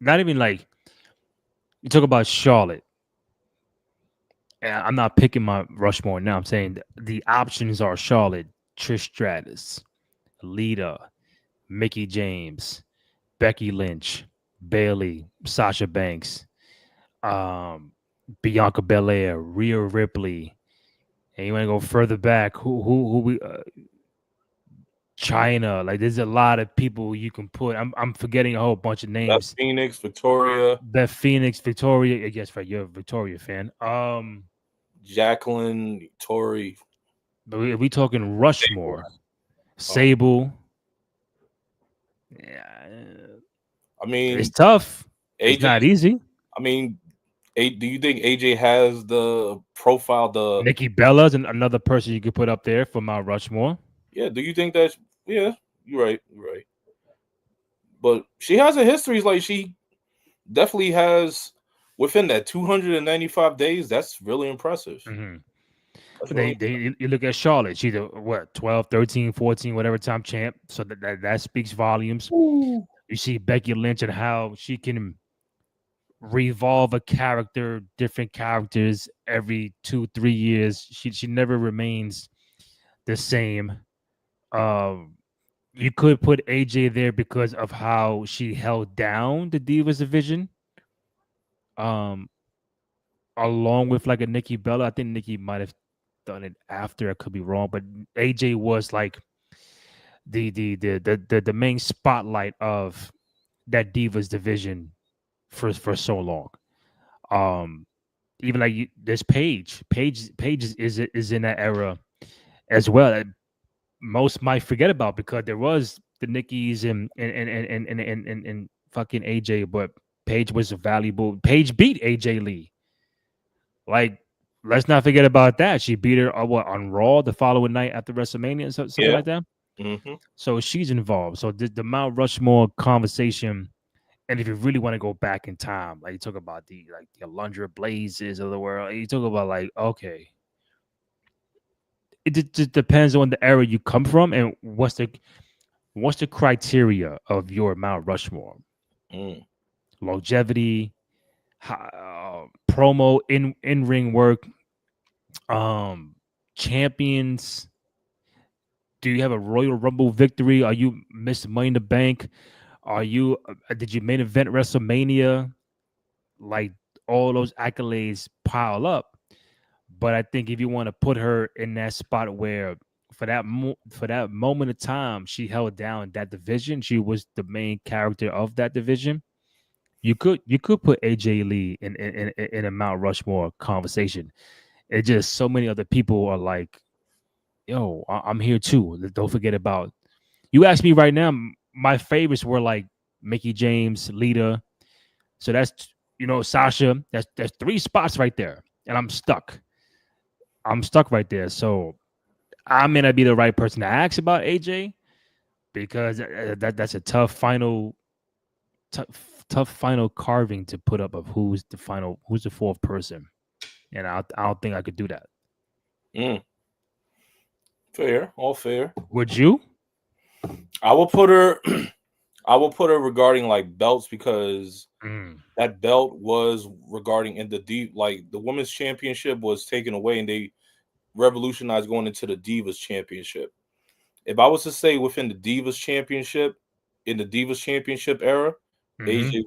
Not even like, you talk about Charlotte. And I'm not picking my Rushmore now. I'm saying the options are Charlotte, Trish Stratus, Lita, Mickey James, Becky Lynch, Bailey, Sasha Banks, um, Bianca Belair, Rhea Ripley, and you want to go further back? Who we? China. Like, there's a lot of people you can put. I'm forgetting a whole bunch of Beth names. Phoenix, Victoria, Beth Phoenix, Victoria. Yes, right. You're a Victoria fan. Jacqueline, Tori. But we talking Rushmore, Oh, Sable. Yeah, I it's mean, tough. It's AJ. not easy. I mean, do you think AJ has the profile? Nikki Bella's another person you could put up there for Mount Rushmore. Yeah. Do you think that? Yeah, you're right. You're right. But she has a history. Like, she definitely has within that 295 days. That's really impressive. Mm-hmm. That's But really. you look at Charlotte. She's a what, 12, 13, 14, whatever time champ. So that speaks volumes. Ooh. You see Becky Lynch and how she can revolve a character, different characters every 2-3 years. She never remains the same. Um, you could put AJ there because of how she held down the Divas division. Um, Along with like a Nikki Bella. I think Nikki might have done it after. I could be wrong, but AJ was like the main spotlight of that Divas division for so long. Um, Even like there's Paige is in that era as well. That most might forget about because there was the Nickies and fucking AJ, but Paige was valuable. Paige beat AJ Lee. Like, let's not forget about that. She beat her on Raw the following night after WrestleMania, so something Yeah. like that. Mm-hmm. So she's involved. So the Mount Rushmore conversation, and if you really want to go back in time, like you talk about the Alundra Blazes of the world, you talk about like, okay, it just depends on the era you come from and what's the criteria of your Mount Rushmore. Mm. Longevity, promo, in ring work, um champions. Do you have a Royal Rumble victory? Are you Miss Money in the Bank? Are you did you main event WrestleMania? Like, all those accolades pile up. But I think if you want to put her in that spot where for that moment of time she held down that division, she was the main character of that division. You could put AJ Lee in a Mount Rushmore conversation. It's just so many other people are like, yo, I'm here too. Don't forget about, you ask me right now, my favorites were like Mickey James, Lita, So that's Sasha. That's three spots right there, and I'm stuck. I'm stuck right there. So I may not be the right person to ask about AJ because that's a tough final carving to put up of who's the fourth person, and I don't think I could do that. Mm, fair, all fair. Would you? I will put her. I will put her regarding like belts because Mm, that belt was regarding in the deep, like the women's championship was taken away and they revolutionized going into the Divas championship. If I was to say within the Divas championship, in the Divas championship era, mm-hmm, AJ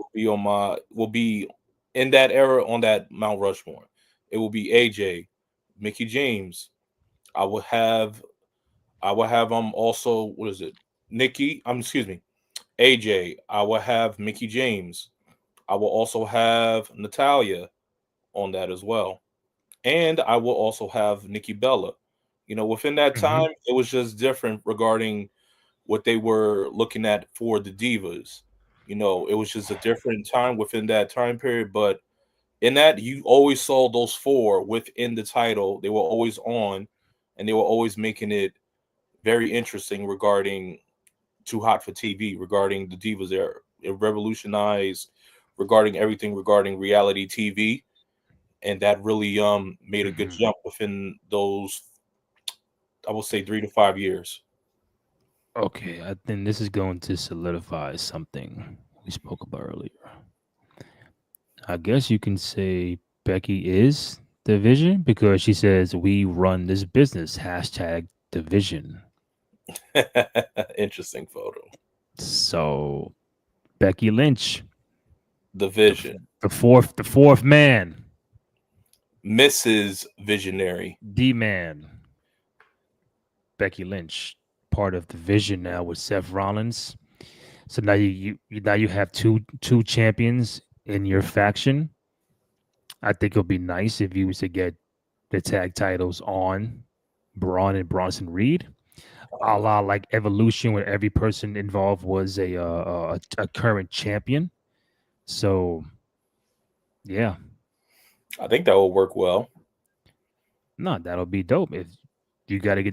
will be in that era on that Mount Rushmore. It will be AJ, Mickey James. I will have also what is it? Nikki, excuse me, AJ. I will have Mickey James. I will also have Natalia on that as well. And I will also have Nikki Bella. Within that mm-hmm, time, it was just different regarding what they were looking at for the divas. It was just a different time within that time period. But in that, you always saw those four within the title. They were always on, and they were always making it very interesting regarding Too Hot for TV, regarding the divas era. It revolutionized regarding everything regarding reality TV, and that really made a good mm-hmm. jump within those, I will say, 3 to 5 years. Okay, I think this is going to solidify something we spoke about earlier. I guess you can say Becky is the vision because she says we run this business hashtag division. Interesting photo. So Becky Lynch, The the, f- Vision, the fourth man, Mrs. Visionary. the man, Becky Lynch, part of the vision now with Seth Rollins. So now you have two champions in your faction. I think it'll be nice if you was to get the tag titles on Braun and Bronson Reed, a la like Evolution, where every person involved was a current champion. So yeah, I think that will work well. no, that'll be dope. If you gotta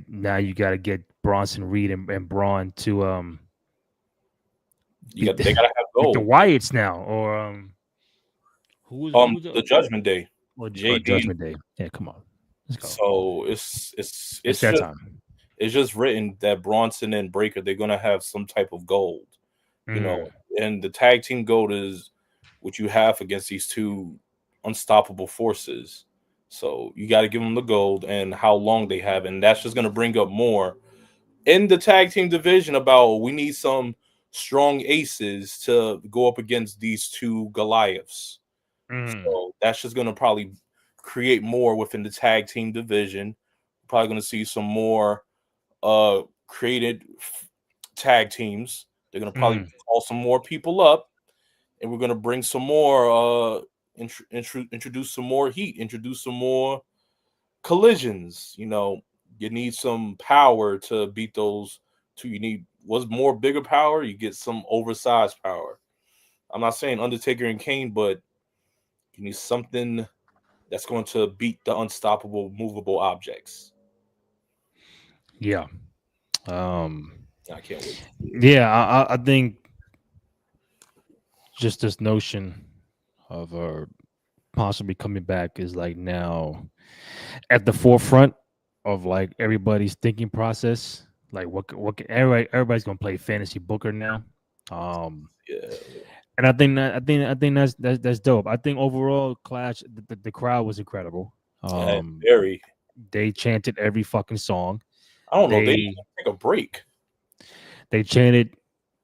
get Bronson Reed and Braun to You be got They gotta have like the gold. Wyatts now, or who's The the Judgment Day, or JD. Judgment Day? Yeah, come on, let's go. So it's It's that just time. written that Bronson and Breaker they're gonna have some type of gold, you know, Mm, and the tag team gold is what you have against these two unstoppable forces. So you got to give them the gold and how long they have, and that's just gonna bring up more in the tag team division about we need some strong aces to go up against these two Goliaths. mm, So that's just going to probably create more within the tag team division. Probably going to see some more created tag teams. They're going to probably mm. call some more people up, and we're going to bring some more introduce some more heat, introduce some more collisions. You need some power to beat those two. You need what's more bigger power. You get some oversized power. I'm not saying Undertaker and Kane, but you need something that's going to beat the unstoppable movable objects. Yeah. Um. I can't wait to see it. Yeah. I think just this notion of possibly coming back is like now at the forefront of like everybody's thinking process. Like everybody's gonna play fantasy booker now. Um. Yeah, And I think that's dope. I think overall, Clash the crowd was incredible. and Um, very. they chanted every fucking song. I don't know. They They didn't take a break. they chanted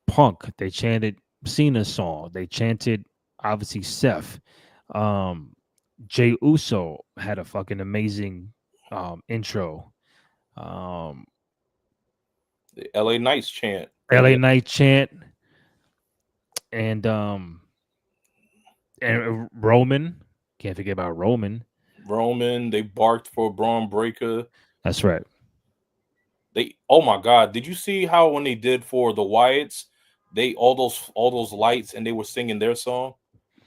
Punk. They chanted Cena's song. They chanted obviously Seth. Um, Jay Uso had a fucking amazing intro. Um, The L.A. Knights chant. LA Yeah, Knight chant and Roman. Can't forget about Roman. Roman. They barked for Braun Breaker. That's right. They. Oh my God! Did you see how when they did for the Wyatts, they all those lights and they were singing their song.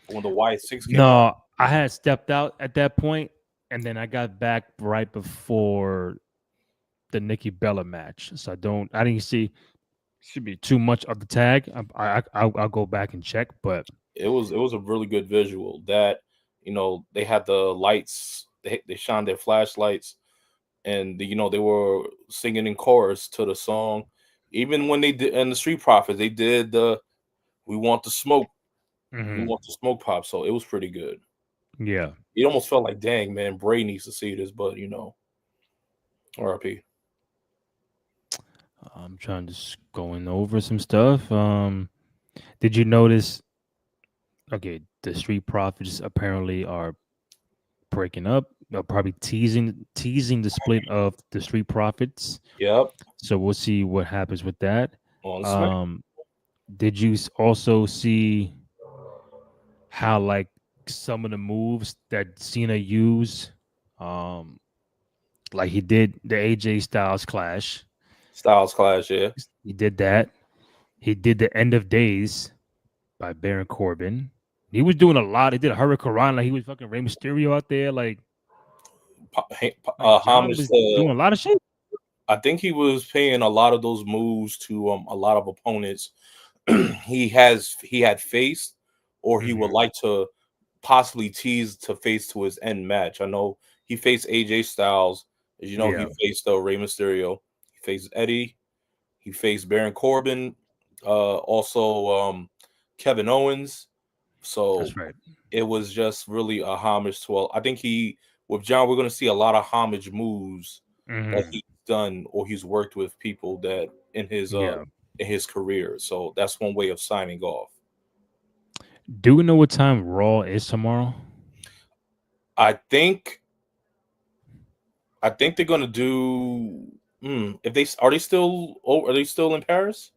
when the Y6 came out. No, I had stepped out at that point, and then I got back right before the Nikki Bella match. So I didn't see should be too much of the tag. I'll go back and check, but It was a really good visual. That they had the lights. They shined their flashlights, and they were singing in chorus to the song. Even when they did and the Street Profits, they did the "We Want the Smoke." We mhm, want the smoke pop. So it was pretty good. yeah. It almost felt like, dang man, Bray needs to see this, but R.I.P. I'm trying to going over some stuff. Did you notice? Okay, the Street Profits apparently are breaking up. They're probably teasing the split of the Street Profits. Yep, So we'll see what happens with that. on Smack. Um, did you also see how like some of the moves that Cena used, um, like he did the AJ Styles Clash. Styles Clash, yeah. He did that. He did the End of Days by Baron Corbin. He was doing a lot. He did a Hurricane Run, like he was fucking Rey Mysterio out there. Like John Homage was to. doing a lot of shit. I think he was paying a lot of those moves to a lot of opponents he had faced, or he would Hmm. like to possibly tease to face to his end match. I know he faced AJ Styles. As you know, he Yeah, faced Rey Mysterio. He faced Eddie. He faced Baron Corbin. Also Kevin Owens. So that's right. it was just really a homage to. I think with John, we're going to see a lot of homage moves that Hmm. he's done or he's worked with people that Yeah. in his career. So that's one way of signing off. Do we know what time Raw is tomorrow? I think they're going to do. If they are they still are they still in Paris?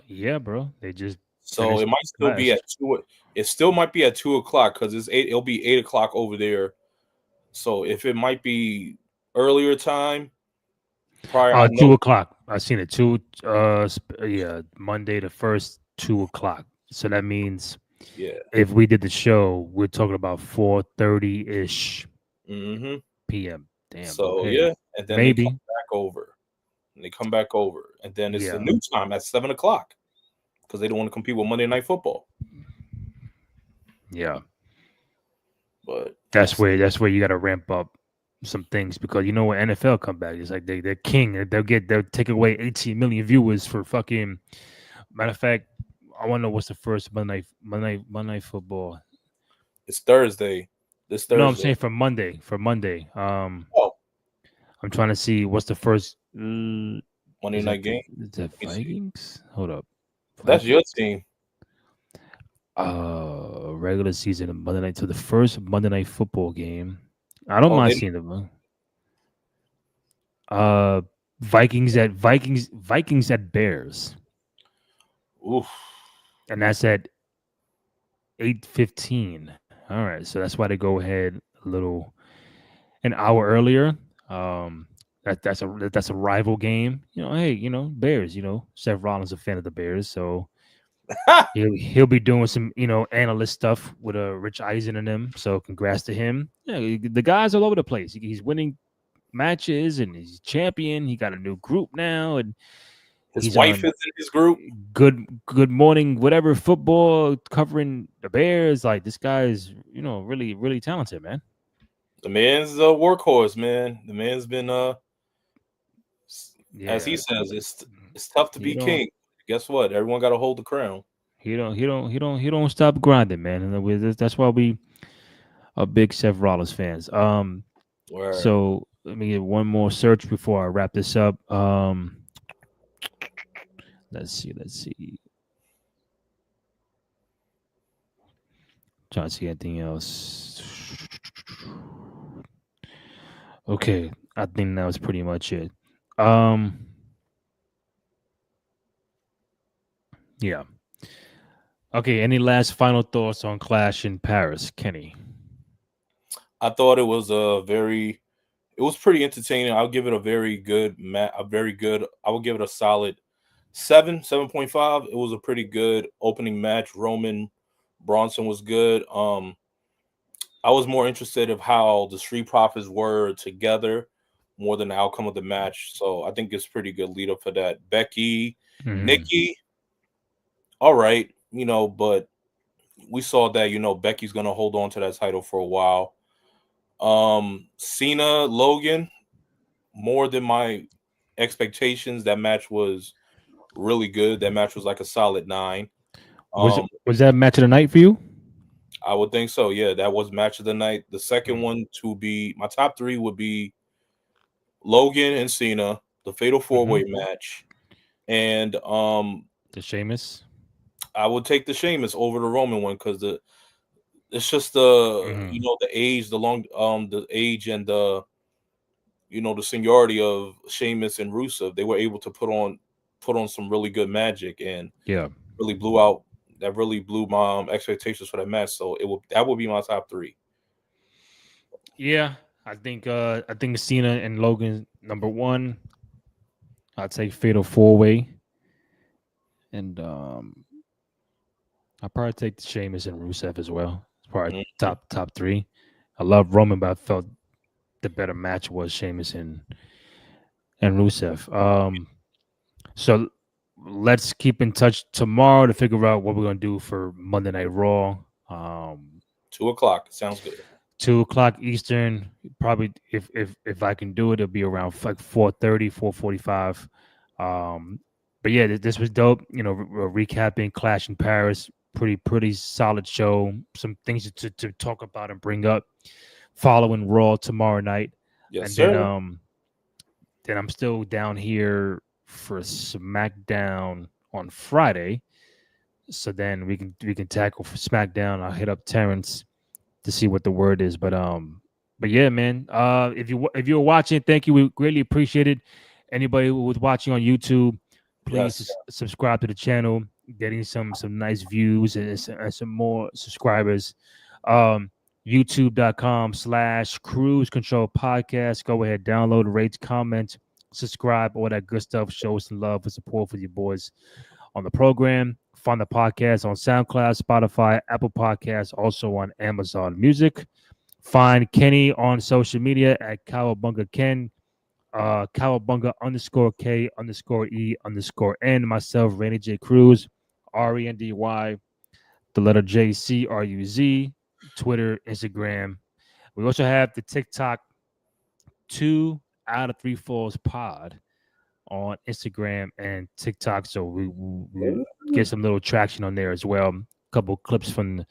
Yeah, bro. They just So it finished might still be Clash. at 2. It still might be at 2 o'clock because it's 8. It'll be 8 o'clock over there. So if it might be earlier time prior, I know. 2 o'clock. I seen it. Yeah, Monday the first, 2 o'clock. So that means Yeah. if we did the show, we're talking about 4:30 ish Hmm. p.m. Damn. So Okay. yeah, and then they come Maybe. back over, and they come back over, and then it's the Yeah. new time at 7 o'clock because they don't want to compete with Monday Night Football. Yeah. But That's where you got to ramp up some things because you know when NFL come back, it's like they're king. They'll take away 18 million viewers for fucking. Matter of fact, I want to know what's the first Monday Night Football. it's Thursday, this No, I'm Thursday. saying for Monday. For Monday. Oh, I'm trying to see what's the first. Monday night game. Is that Let me see. Vikings? Hold up, That's your Vikings. team. Regular season and Monday night. So the first Monday Night Football game. I don't Oh, mind they. seeing them. Uh, Vikings at Bears, Oof. and that's at 8:15. All right, so that's why they go ahead an hour earlier. Um, that's a rival game. Hey, Bears. Seth Rollins a fan of the Bears, so he'll be doing some analyst stuff with Rich Eisen and them. So congrats to him. Yeah, the guy's all over the place. He's winning matches and he's champion. He got a new group now, and His he's wife on is in his group. Good Morning whatever football covering the Bears. Like this guy is really really talented, man. The man's a workhorse, man. The man's been as he Yeah, says, it's tough to he be don't king. Guess what? Everyone got to hold the crown. he don't stop grinding, man. And that's why we are big Seth Rollins fans. Where So let me get one more search before I wrap this up. Let's see. Trying to see anything else. Okay, I think that was pretty much it. Um, yeah. Okay, any last final thoughts on Clash in Paris, Kenny? I thought it was pretty entertaining. I'll give it a very good a very good. I would give it a solid 7.5. It was a pretty good opening match. Roman Bronson was good. I was more interested of how the Street Profits were together more than the outcome of the match. So I think it's pretty good lead up for that. Becky, Mhm. Nikki, all right, but we saw that Becky's gonna hold on to that title for a while. Cena, Logan, more than my expectations. That match was really good. That match was like a solid 9. Was Um, was that match of the night for you? I would think so. Yeah, that was match of the night. The second Mm. one to be my top 3 would be Logan and Cena, the Fatal 4-Way Mhm. match, and The Sheamus. I would take the Sheamus over the Roman one because it's just the Mhm. the age, the age and the seniority of Sheamus and Rusev. They were able to put on some really good magic and Yeah. really blew out. That really blew my expectations for that match. So that would be my top 3. Yeah. I think Cena and Logan number 1. I'd say Fatal 4-Way, and I'd probably take the Sheamus and Rusev as well. It's probably Mhm. top 3. I love Roman, but I felt the better match was Sheamus and Rusev. So let's keep in touch tomorrow to figure out what we're gonna do for Monday Night Raw. 2 o'clock sounds good. 2 o'clock Eastern. Probably if I can do it, it'll be around like 4:30, 4:45. But yeah, this was dope. Recapping Clash in Paris. Pretty solid show. Some things to talk about and bring up following Raw tomorrow night, Yes, and then sir. I'm still down here for SmackDown on Friday. So then we can tackle for SmackDown. I'll hit up Terrence to see what the word is. But yeah, man. If you're watching, thank you. We greatly appreciate it. Anybody who was watching on YouTube, please Yes. subscribe to the channel. Getting some nice views and some more subscribers. Um, YouTube.com/Cruise Control Podcast. Go ahead, download, rate, comment, subscribe, all that good stuff. Show some love and support for your boys on the program. Find the podcast on SoundCloud, Spotify, Apple Podcasts, also on Amazon Music. Find Kenny on social media at Cowabunga Ken, Cowabunga _K_E_N. Myself, Randy J. Cruz, RENDY, the letter JCRUZ, Twitter, Instagram. We also have the TikTok 2 out of 3 falls pod on Instagram and TikTok. So we get some little traction on there as well. A couple clips from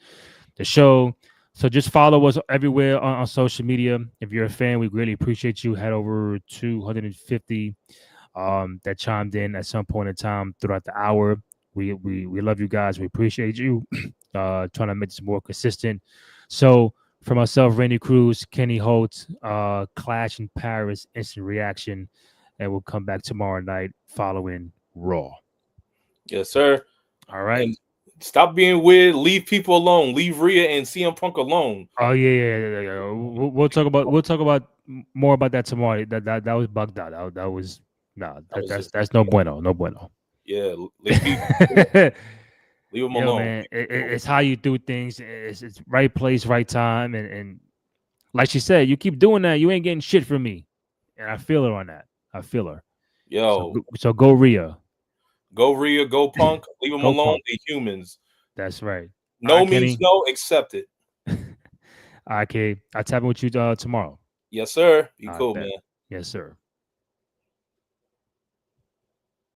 the show. So just follow us everywhere on social media. If you're a fan, we really appreciate you. Had over 250 that chimed in at some point in time throughout the hour. We love you guys. We appreciate you. Trying to make this more consistent. So for myself, Randy Cruz, Kenny Holt, Clash in Paris, instant reaction, and we'll come back tomorrow night following Raw. Yes, sir. All right. And stop being weird. Leave people alone. Leave Rhea and CM Punk alone. Oh yeah. We'll talk about more about that tomorrow. That was bugged out. That was no. That was just That's no bueno. No bueno. yeah. Leave people. Leave them Yo, alone. man, it's how you do things. It's right place, right time, and like she said, you keep doing that, you ain't getting shit from me, and I feel her on that. I feel her. So Yo, so go Rhea, go Rhea, go Punk. Leave them go alone. Punk. They humans. That's right. All No right, means Kenny. no. Accept it. Okay, I'll tap in with you tomorrow. Yes, sir. You I cool, bet. man. Yes, sir.